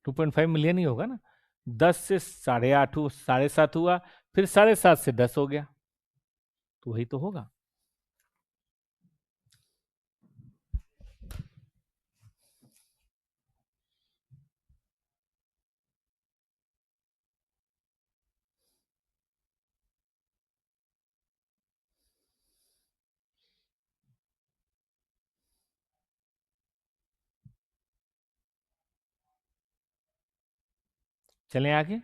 2.5 मिलियन ही होगा ना, 10 से 8.5 7.5 हुआ, फिर 7.5 से 10 हो गया, तो वही तो होगा। चलें आगे।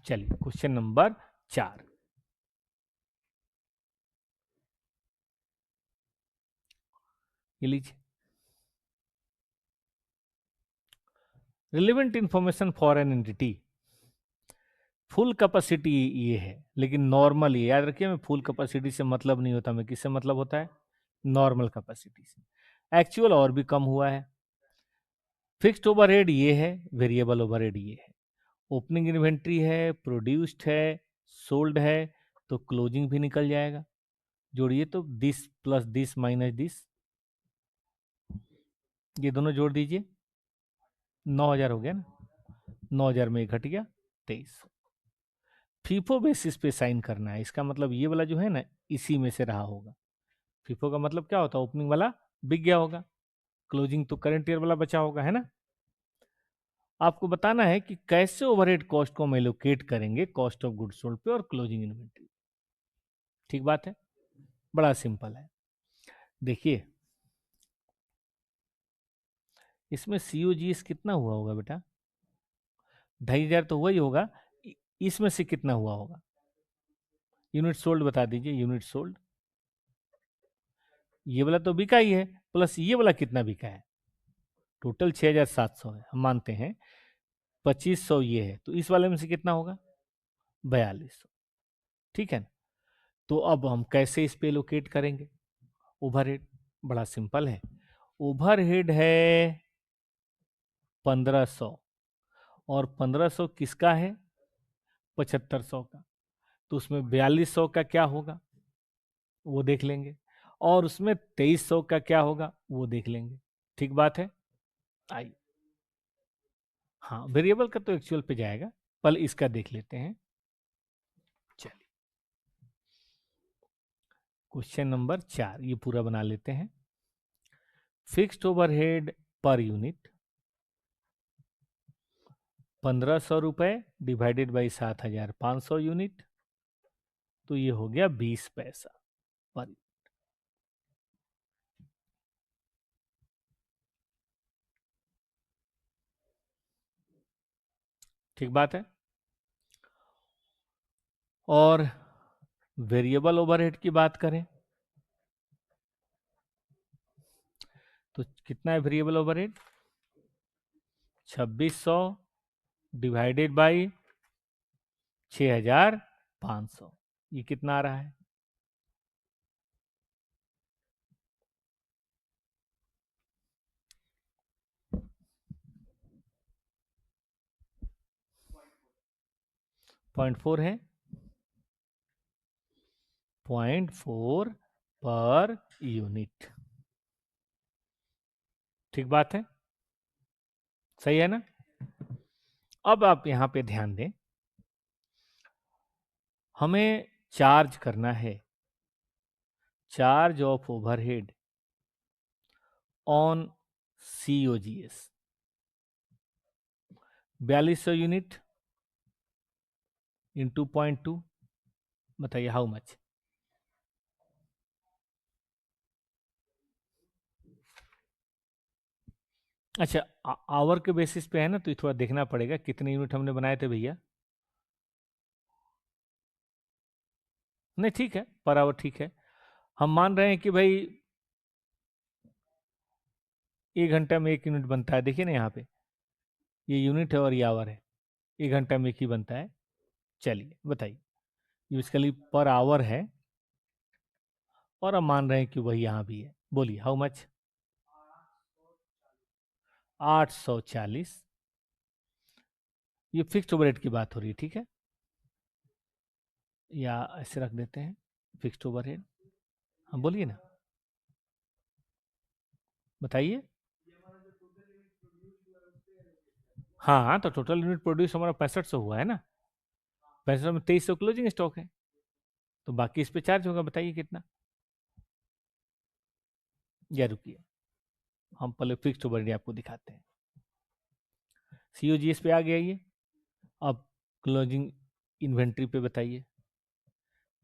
चलिए क्वेश्चन नंबर 4, ये लीजिए। Relevant information for an entity, full capacity ये है, लेकिन नॉर्मल, ये याद रखिए, मैं फुल कैपेसिटी से मतलब नहीं होता, मैं किससे मतलब होता है नॉर्मल कैपेसिटी से। एक्चुअल और भी कम हुआ है। फिक्स्ड ओवरहेड ये है, वेरिएबल ओवरहेड ये है। ओपनिंग इन्वेंट्री है, प्रोड्यूस्ड है, सोल्ड है, तो क्लोजिंग भी निकल जाएगा। जोड़िए तो this plus this minus this, ये दोनों जोड़ दीजिए, 9,000 हो गया ना, 9,000 में घट गया 23। फीफो बेसिस पे साइन करना है, इसका मतलब ये वाला जो है ना इसी में से रहा होगा। फीफो का मतलब क्या होता है, ओपनिंग वाला बिक गया होगा, क्लोजिंग तो करंट ईयर वाला बचा होगा, है ना। आपको बताना है कि कैसे ओवरहेड कॉस्ट को हम एलोकेट करेंगे कॉस्ट ऑफ गुड्स सोल्ड पे और क्लोजिंग इन्वेंट्री। ठीक बात है, बड़ा सिंपल है। देखिए इसमें सीओजीएस कितना हुआ होगा बेटा, 2,500 तो वही होगा। इसमें से कितना हुआ होगा, यूनिट सोल्ड बता दीजिए, यूनिट सोल्ड। ये वाला तो बिका ही है, प्लस ये वाला कितना बिका है, टोटल 6,700 है, हम मानते हैं 2,500 ये है, तो इस वाले में से कितना होगा 4,200। ठीक है ना। तो अब हम कैसे इस पे लोकेट करेंगे ओवरहेड, बड़ा सिंपल है। ओवरहेड है 1,500, और 1,500 किसका है 7,500 का, तो उसमें 4,200 का क्या होगा वो देख लेंगे, और उसमें 2,300 का क्या होगा वो देख लेंगे। ठीक बात है। आइए, हाँ वेरिएबल का तो एक्चुअल पे जाएगा, पहले इसका देख लेते हैं। चलिए क्वेश्चन नंबर 4 ये पूरा बना लेते हैं। फिक्स्ड ओवरहेड पर यूनिट 1500 रुपए डिवाइडेड बाई 7500 यूनिट, तो ये हो गया 20 पैसा पर। ठीक बात है। और वेरिएबल ओवरहेड की बात करें तो कितना है वेरिएबल ओवरहेड? 2600 डिवाइडेड बाई 6500, ये कितना आ रहा है? पॉइंट 4 है, 0.4 पर यूनिट। ठीक बात है, सही है ना? अब आप यहां पे ध्यान दें, हमें चार्ज करना है charge of overhead on COGS 4200 unit into 0.2, बताइए हाउ मच? अच्छा, आवर के बेसिस पे है ना, तो ये थोड़ा देखना पड़ेगा कितने यूनिट हमने बनाए थे भैया। नहीं ठीक है, पर आवर ठीक है। हम मान रहे हैं कि भाई 1 घंटा में 1 यूनिट बनता है। देखिए ना यहाँ पे, ये यूनिट है और ये आवर है, 1 घंटा में 1 ही बनता है। चलिए बताइए, बेसिकली पर आवर है और हम मान रहे हैं कि वही यहाँ भी है। बोलिए हाउ मच? 840। ये फिक्स्ड ओवरहेड की बात हो रही है, ठीक है, या ऐसे रख देते हैं फिक्स्ड ओवरहेड। हाँ बोलिए ना, बताइए। हाँ हाँ, तो टोटल यूनिट प्रोड्यूस हमारा 6500 हुआ है ना, 6500 में 2300 क्लोजिंग स्टॉक है, तो बाकी इस पे चार्ज होगा। बताइए कितना? या रुकिए, हम पहले फिक्स्ड ओवरहेड आपको दिखाते हैं। COGS पे आ गया ये। अब क्लोजिंग इन्वेंट्री पे बताइए,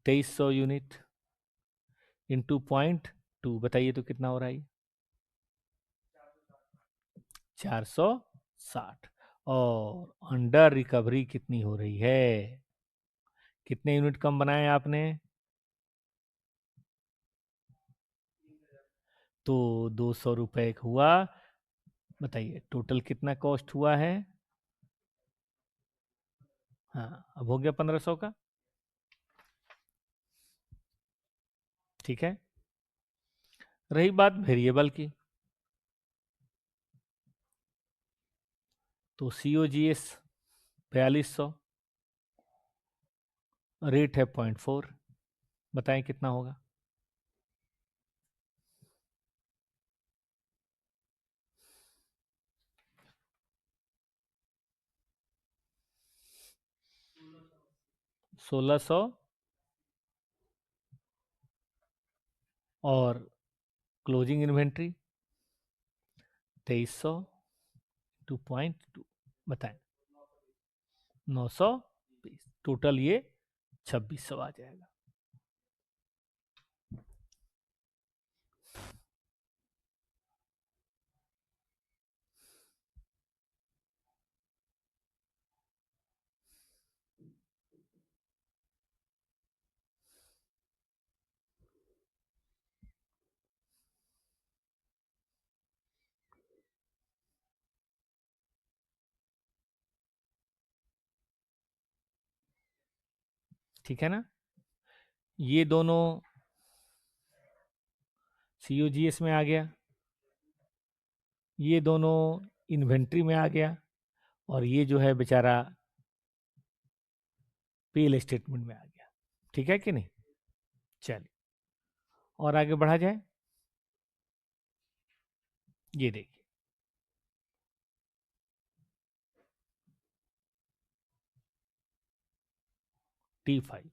2300 यूनिट इंटू 0.2, बताइए तो कितना हो रहा है? 460। और अंडर रिकवरी कितनी हो रही है? कितने यूनिट कम बनाए आपने? तो 200 रुपए हुआ। बताइए टोटल कितना कॉस्ट हुआ है? हाँ, अब हो गया 1500 का। ठीक है, रही बात वेरिएबल की, तो COGS 4200, रेट है 0.4, बताएं कितना होगा? सोलह सौ और क्लोजिंग इन्वेंट्री 2300 2.2, बताएं। 920, टोटल ये 2600 आ जाएगा। ठीक है ना, ये दोनों COGS में आ गया, ये दोनों इन्वेंट्री में आ गया, और ये जो है बेचारा पीएल स्टेटमेंट में आ गया। ठीक है कि नहीं? चलिए और आगे बढ़ा जाए। ये देखिए, T5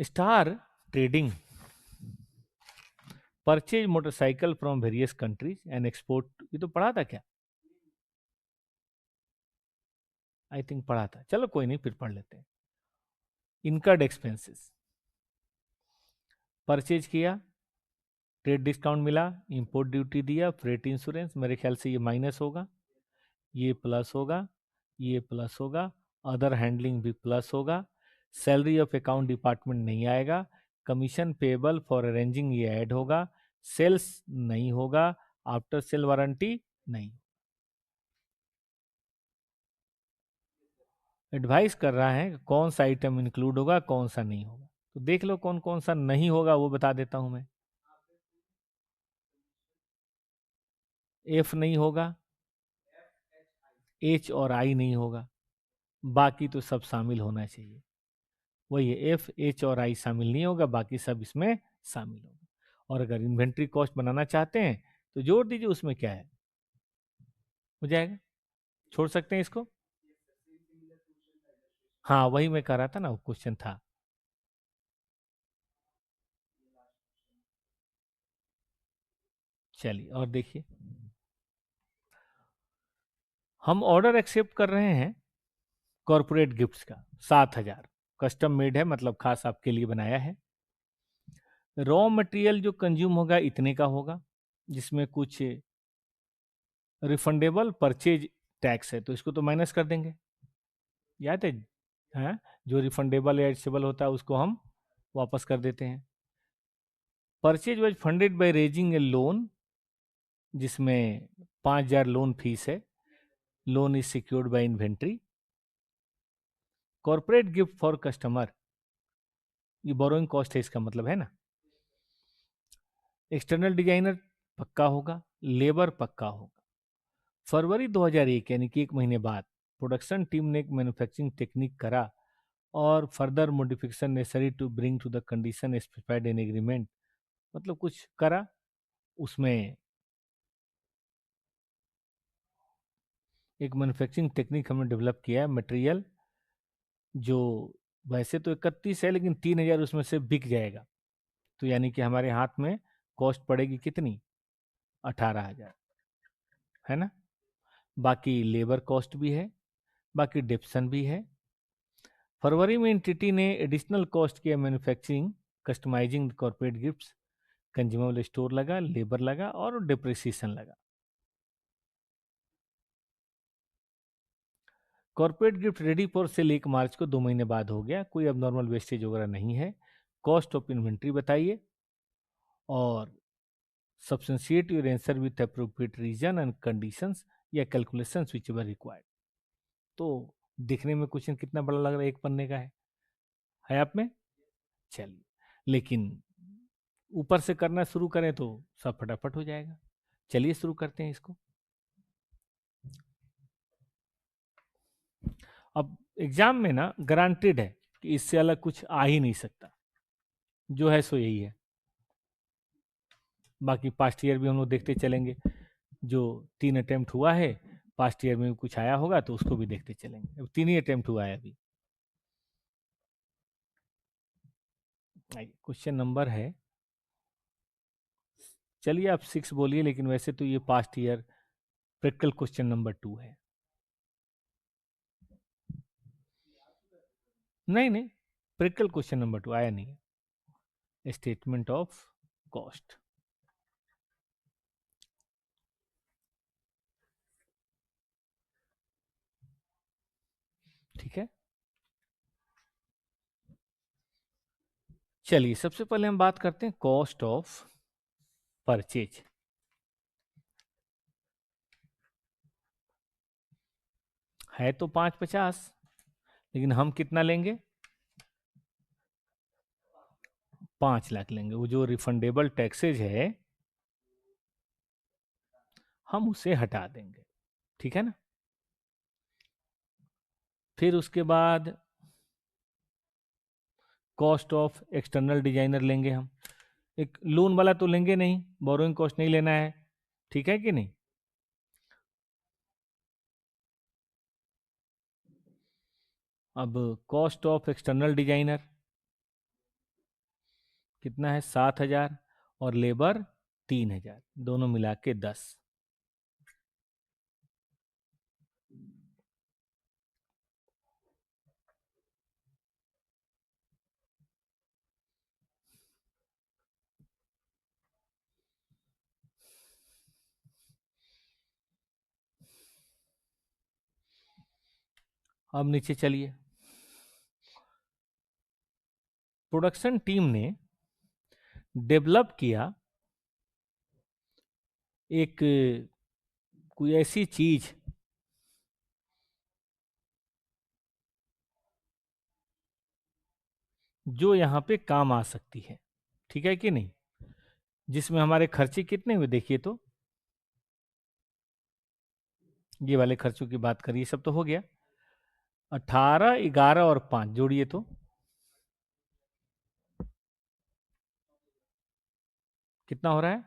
star trading purchase motorcycle from various countries and export, ये तो पढ़ा था क्या? आई थिंक पढ़ा था, चलो कोई नहीं, फिर पढ़ लेते हैं। इनकर्ड एक्सपेंसेस, परचेज किया, ट्रेड डिस्काउंट मिला, इंपोर्ट ड्यूटी दिया, फ्रेट इंश्योरेंस, मेरे ख्याल से ये माइनस होगा, ये प्लस होगा, ये प्लस होगा, अदर हैंडलिंग भी प्लस होगा, सैलरी ऑफ अकाउंट डिपार्टमेंट नहीं आएगा, कमीशन पेबल फॉर अरेंजिंग ये ऐड होगा, सेल्स नहीं होगा, आफ्टर सेल वारंटी नहीं। एडवाइस कर रहा है कि कौन सा आइटम इंक्लूड होगा कौन सा नहीं होगा, तो देख लो कौन कौन सा नहीं होगा, वो बता देता हूं मैं। एफ नहीं होगा, एच और आई नहीं होगा, बाकी तो सब शामिल होना चाहिए। वही है, एफ एच और आई शामिल नहीं होगा, बाकी सब इसमें शामिल होगा। और अगर इन्वेंट्री कॉस्ट बनाना चाहते हैं तो जोड़ दीजिए, उसमें क्या है, हो जाएगा, छोड़ सकते हैं इसको। हाँ वही मैं कह रहा था ना, वो क्वेश्चन था। चलिए और देखिए, हम ऑर्डर एक्सेप्ट कर रहे हैं कॉरपोरेट गिफ्ट्स का 7,000, कस्टम मेड है, मतलब खास आपके लिए बनाया है। रॉ मटेरियल जो कंज्यूम होगा इतने का होगा, जिसमें कुछ रिफंडेबल परचेज टैक्स है, तो इसको तो माइनस कर देंगे, याद है? हाँ, जो रिफंडेबल या एडसेबल होता है उसको हम वापस कर देते हैं। Purchase was funded by raising A loan, जिसमें 5,000 लोन फीस है, loan is secured by inventory. Corporate gift for customer, ये बोरोइंग कॉस्ट है, इसका मतलब है ना। एक्सटर्नल डिजाइनर पक्का होगा, लेबर पक्का होगा। फरवरी 2001 यानी कि 1 महीने बाद प्रोडक्शन टीम ने एक मैन्युफैक्चरिंग टेक्निक करा और further modification necessary to bring to the condition specified in agreement, मतलब कुछ करा, उसमें एक मैन्युफैक्चरिंग टेक्निक हमने डेवलप किया है। मटेरियल जो वैसे तो 31 है, लेकिन 3,000 उसमें से बिक जाएगा, तो यानी कि हमारे हाथ में कॉस्ट पड़ेगी कितनी, 18,000, है ना। बाकी लेबर कॉस्ट भी है, बाकी डिप्सन भी है। फरवरी में एंटिटी ने एडिशनल कॉस्ट किया manufacturing customising corporate gifts, consumable store लगा, लेबर लगा और डिप्रिसिएशन लगा। Corporate gift ready for sale 1 मार्च को 2 महीने बाद हो गया, कोई अब नॉर्मल वेस्टेज वगैरह नहीं है। कॉस्ट ऑफ इन्वेंट्री बताइए और substantiate your answer with appropriate reason and conditions या कैलकुलेशंस विच एवर रिक्वायर्ड। तो दिखने में क्वेश्चन कितना बड़ा लग रहा है, 1 पन्ने का है आप में। चलिए, लेकिन ऊपर से करना शुरू करें तो सब फटाफट हो जाएगा। चलिए शुरू करते हैं इसको। अब एग्जाम में ना गारंटेड है कि इससे अलग कुछ आ ही नहीं सकता, जो है सो यही है। बाकी पास्ट ईयर भी हम लोग देखते चलेंगे, जो 3 अटेम्प्ट हुआ है पास्ट ईयर में भी कुछ आया होगा तो उसको भी देखते चलेंगे। अब 3 ही अटेम्प्ट हुआ है अभी। क्वेश्चन नंबर है, चलिए आप 6 बोलिए, लेकिन वैसे तो ये past year practical question number 2 है। नहीं नहीं, प्रैक्टिकल क्वेश्चन नंबर 2 आया नहीं है, स्टेटमेंट ऑफ कॉस्ट। ठीक है, चलिए सबसे पहले हम बात करते हैं कॉस्ट ऑफ परचेज। है तो 550, लेकिन हम कितना लेंगे, 5 लाख लेंगे। वो जो रिफंडेबल टैक्सेज है हम उसे हटा देंगे, ठीक है ना। फिर उसके बाद कॉस्ट ऑफ एक्सटर्नल डिजाइनर लेंगे हम। एक लोन वाला तो लेंगे नहीं, बोरोइंग कॉस्ट नहीं लेना है, ठीक है कि नहीं। अब कॉस्ट ऑफ एक्सटर्नल डिजाइनर कितना है 7,000 और लेबर 3,000, दोनों मिला के 10। अब नीचे चलिए। प्रोडक्शन टीम ने डेवलप किया एक कोई ऐसी चीज जो यहां पे काम आ सकती है, ठीक है कि नहीं, जिसमें हमारे खर्चे कितने हुए देखिए तो, ये वाले खर्चों की बात करिए, सब तो हो गया। 18, 11 और 5 जोड़िए तो कितना हो रहा है?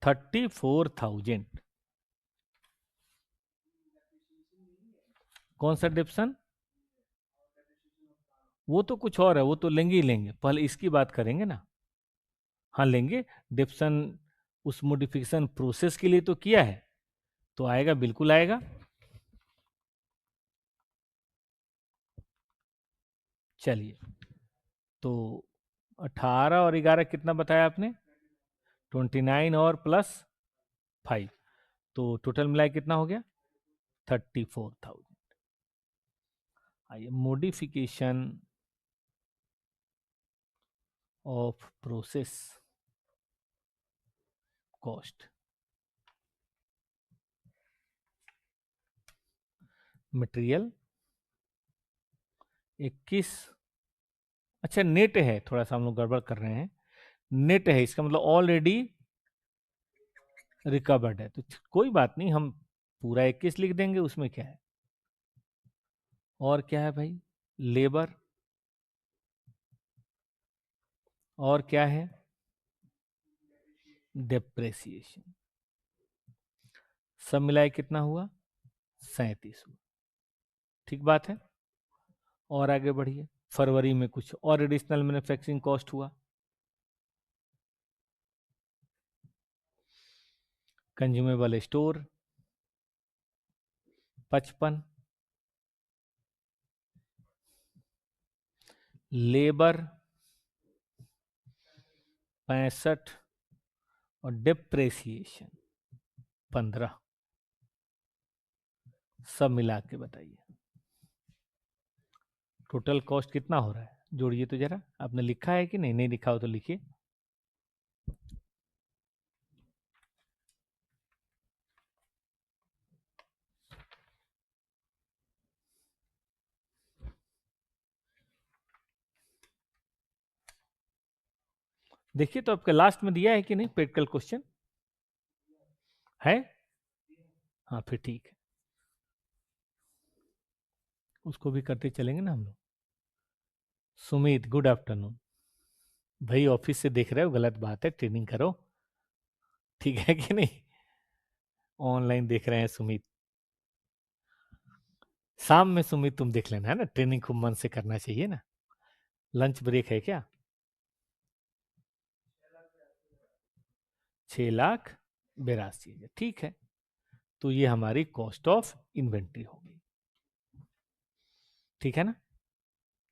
34,000। कौन सा डिप्शन? वो तो कुछ और है, वो तो लेंगे ही लेंगे, पहले इसकी बात करेंगे ना। हाँ लेंगे, डिप्शन उस मॉडिफिकेशन प्रोसेस के लिए तो किया है, तो आएगा, बिल्कुल आएगा। चलिए, तो 18 और 11 कितना बताया आपने? 29 और प्लस 5, तो टोटल मिलाए कितना हो गया? 34,000। आइए, modification of process cost, material 21। अच्छा नेट है, थोड़ा सा हम लोग गड़बड़ कर रहे हैं, नेट है, इसका मतलब ऑलरेडी रिकवर्ड है, तो कोई बात नहीं, हम पूरा 21 लिख देंगे, उसमें क्या है। और क्या है भाई? लेबर, और क्या है? डेप्रेसिएशन, सब मिलाए कितना हुआ? 37 हुआ। ठीक बात है। और आगे बढ़िए, फरवरी में कुछ और एडिशनल मैन्युफैक्चरिंग कॉस्ट हुआ। कंज्यूमेबल स्टोर 55, लेबर 65 और डिप्रेसिएशन 15, सब मिला के बताइए टोटल कॉस्ट कितना हो रहा है? जोड़िए तो जरा, आपने लिखा है कि नहीं? नहीं लिखा हो तो लिखिए। देखिए तो आपके लास्ट में दिया है कि नहीं प्रैक्टिकल क्वेश्चन है? हाँ फिर ठीक है, उसको भी करते चलेंगे ना हम लोग। Sumit good afternoon. भाई ऑफिस से देख रहे हो, गलत बात है, ट्रेनिंग करो, ठीक है कि नहीं? ऑनलाइन देख रहे हैं सुमित, शाम में सुमित तुम देख लेना है ना, ट्रेनिंग खूब मन से करना चाहिए ना। लंच ब्रेक है क्या? 6,82,000, ठीक है, तो ये हमारी कॉस्ट ऑफ इन्वेंट्री होगी, ठीक है ना।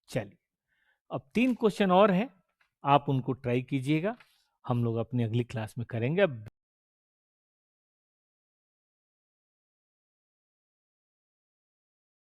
चलिए, अब 3 क्वेश्चन और हैं, आप उनको ट्राई कीजिएगा, हम लोग अपनी अगली क्लास में करेंगे। अब